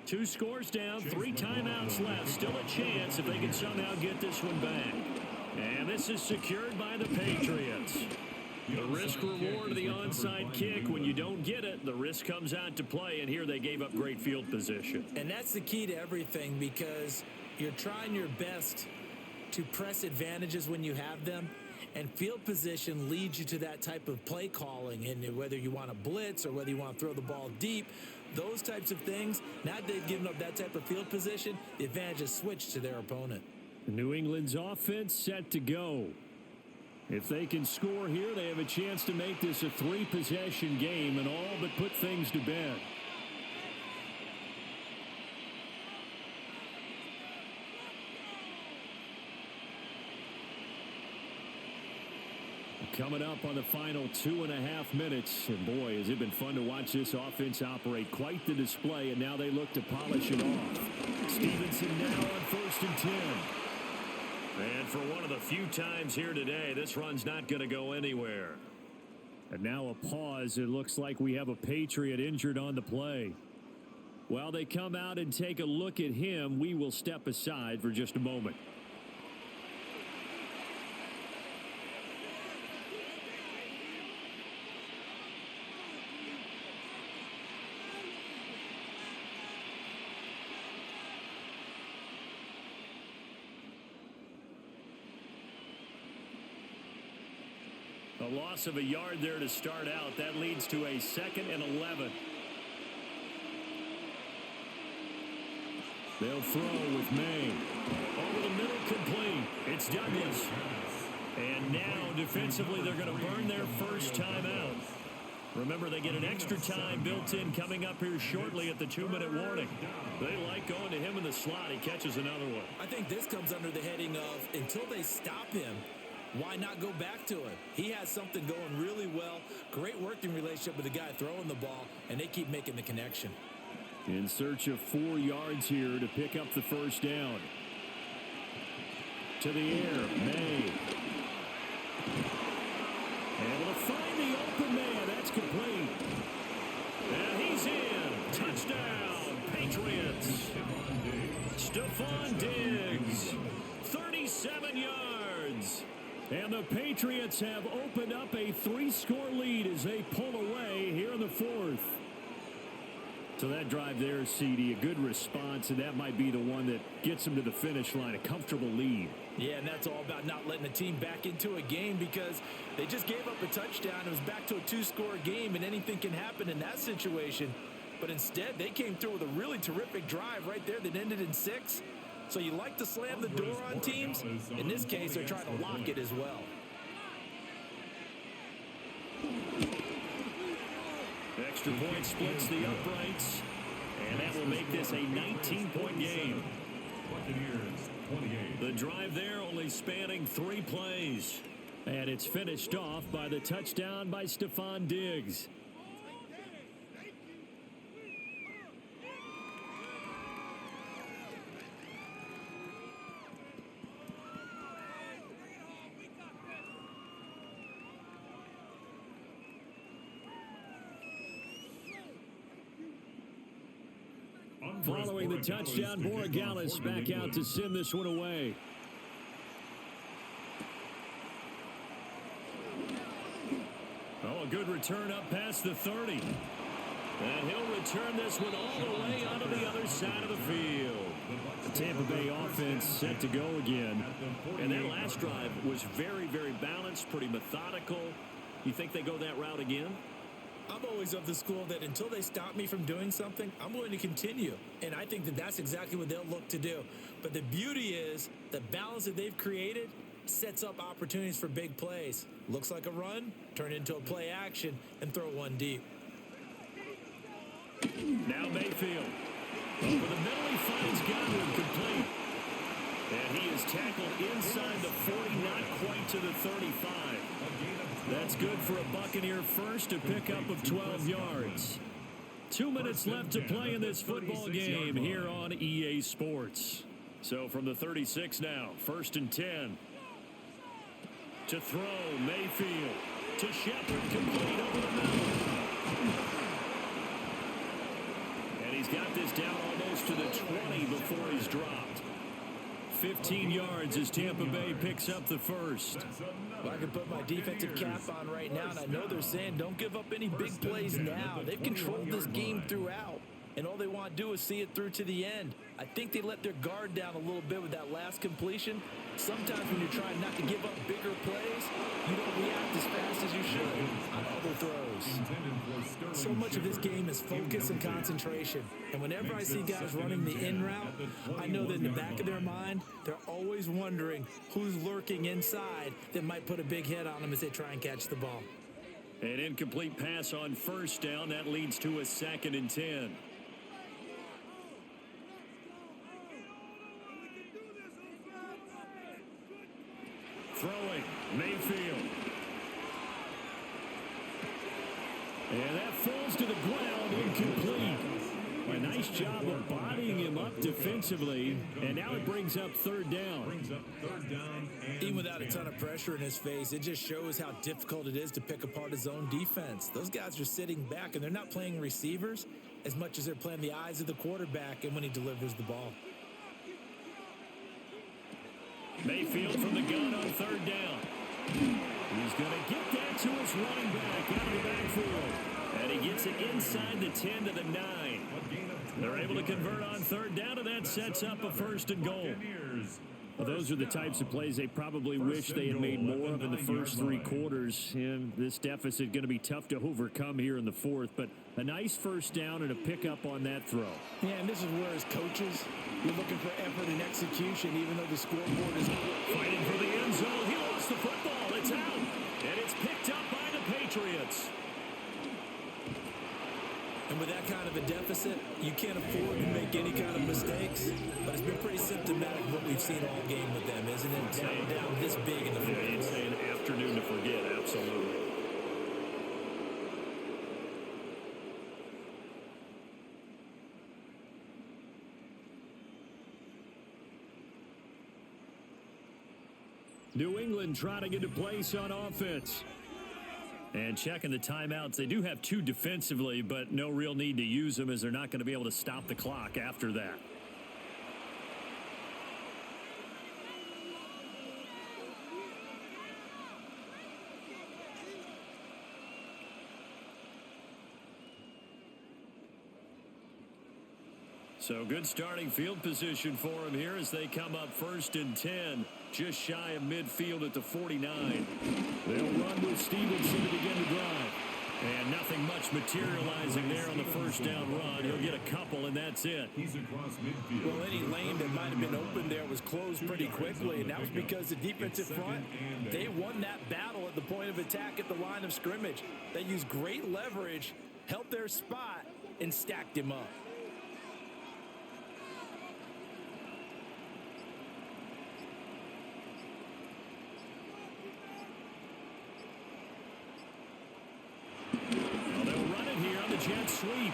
Two scores down, 3 timeouts left. Still a chance if they can somehow get this one back. And this is secured by the Patriots. The risk reward of the onside kick. When you don't get it, the risk comes out to play, and here they gave up great field position. And that's the key to everything, because you're trying your best to press advantages when you have them, and field position leads you to that type of play calling. And whether you want to blitz or whether you want to throw the ball deep, those types of things, now they've given up that type of field position, the advantage is switched to their opponent. New England's offense set to go. If they can score here, they have a chance to make this a 3-possession game and all but put things to bed. Coming up on the final 2.5 minutes. And boy, has it been fun to watch this offense operate. Quite the display, and now they look to polish it off. Stevenson now on 1st and 10. And for one of the few times here today, this run's not going to go anywhere. And now a pause. It looks like we have a Patriot injured on the play. While they come out and take a look at him, we will step aside for just a moment. A loss of a yard there to start out. That leads to a 2nd and 11. They'll throw with May. Over the middle, complete. It's Douglas. And now, defensively, they're going to burn their first timeout. Remember, they get an extra time built in coming up here shortly at the 2-minute warning. They like going to him in the slot. He catches another one. I think this comes under the heading of, until they stop him, why not go back to it? He has something going really well. Great working relationship with the guy throwing the ball, and they keep making the connection. In search of 4 yards here to pick up the first down. To the air, May. Able to find the open man. That's complete. And he's in. Touchdown, Patriots. Stephon Diggs. 37 yards. And the Patriots have opened up a 3-score lead as they pull away here in the 4th. So that drive there, CD, a good response, and that might be the one that gets them to the finish line, a comfortable lead. Yeah, and that's all about not letting the team back into a game, because they just gave up a touchdown. It was back to a 2-score game, and anything can happen in that situation. But instead, they came through with a really terrific drive right there that ended in 6. So you like to slam the door on teams. In this case, they're trying to lock it as well. Extra point splits the uprights, and that will make this a 19-point game. The drive there only spanning 3 plays. And it's finished off by the touchdown by Stephon Diggs. Following the touchdown, Borregales back out to send this one away. Oh, a good return up past the 30. And he'll return this one all the way onto the other side of the field. The Tampa Bay offense set to go again. And that last drive was very, very balanced, pretty methodical. You think they go that route again? I'm always of the school that until they stop me from doing something, I'm going to continue. And I think that that's exactly what they'll look to do. But the beauty is the balance that they've created sets up opportunities for big plays. Looks like a run, turn into a play action, and throw one deep. Now Mayfield. Over the middle, he finds Godwin complete. And he is tackled inside the 40, not quite to the 35. That's good for a Buccaneer first, a pickup of 12 yards. 2 minutes left to play in this football game here on EA Sports. So from the 36 now, 1st and 10. To throw, Mayfield. To Shepard, complete over the middle. And he's got this down almost to the 20 before he's dropped. 15 yards as Tampa Bay picks up the first. Well, I can put my defensive cap on right now, and I know they're saying don't give up any big plays now. They've controlled this game throughout, and all they want to do is see it through to the end. I think they let their guard down a little bit with that last completion. Sometimes when you're trying not to give up bigger plays, you don't react as fast as you should on other throws. So much of this game is focus and concentration. And whenever I see guys running the in route, I know that in the back of their mind, they're always wondering who's lurking inside that might put a big hit on them as they try and catch the ball. An incomplete pass on 1st down. That leads to a 2nd and 10. Throwing, Mayfield. And that falls to the ground, incomplete. A nice job of bodying him up defensively, and now it brings up 3rd down. Even without a ton of pressure in his face, it just shows how difficult it is to pick apart his own defense. Those guys are sitting back, and they're not playing receivers as much as they're playing the eyes of the quarterback and when he delivers the ball. Mayfield from the gun on 3rd down. He's going to get that to his running back out of the backfield. And he gets it inside the 10 to the 9. They're able to convert on 3rd down, and that sets up a 1st and goal. Well, those are the types of plays they probably wish they had made more of in the first 3 quarters. And this deficit going to be tough to overcome here in the 4th. But a nice 1st down and a pickup on that throw. Yeah, and this is where, as coaches, you're looking for effort and execution, even though the scoreboard is fighting for the end zone. He lost the football. It's out. And it's picked up by the Patriots. And with that kind of a deficit, you can't afford to make any kind of mistakes. But it's been pretty symptomatic of what we've seen all game with them, isn't it? Down this big in the fourth. Yeah, you'd say an afternoon to forget, absolutely. New England trying to get a place on offense. And checking the timeouts, they do have 2 defensively, but no real need to use them as they're not going to be able to stop the clock after that. So good starting field position for him here as they come up 1st and 10, just shy of midfield at the 49. They'll run with Stevenson to begin the drive. And nothing much materializing there on the 1st down run. He'll get a couple, and that's it. He's across midfield. Well, any lane that might have been open there was closed pretty quickly, and that was because the defensive front, they won that battle at the point of attack at the line of scrimmage. They used great leverage, held their spot, and stacked him up. Jet sweep.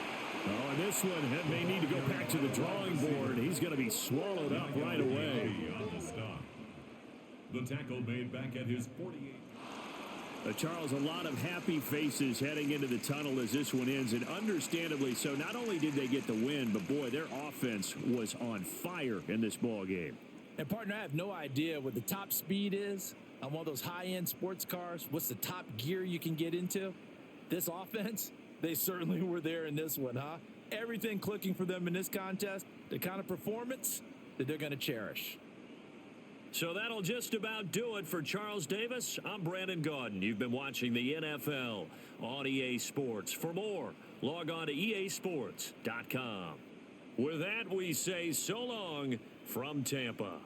Oh, and this one may need to go back to the drawing board. He's going to be swallowed up right away. On the stop. The tackle made back at his 48. Charles, a lot of happy faces heading into the tunnel as this one ends, and understandably so. Not only did they get the win, but boy, their offense was on fire in this ball game. And partner, I have no idea what the top speed is on one of those high-end sports cars. What's the top gear you can get into? This offense, They certainly were there in this one, huh? Everything clicking for them in this contest, the kind of performance that they're going to cherish. So that'll just about do it for Charles Davis. I'm Brandon Gaudin. You've been watching the NFL on EA Sports. For more, log on to easports.com. With that, we say so long from Tampa.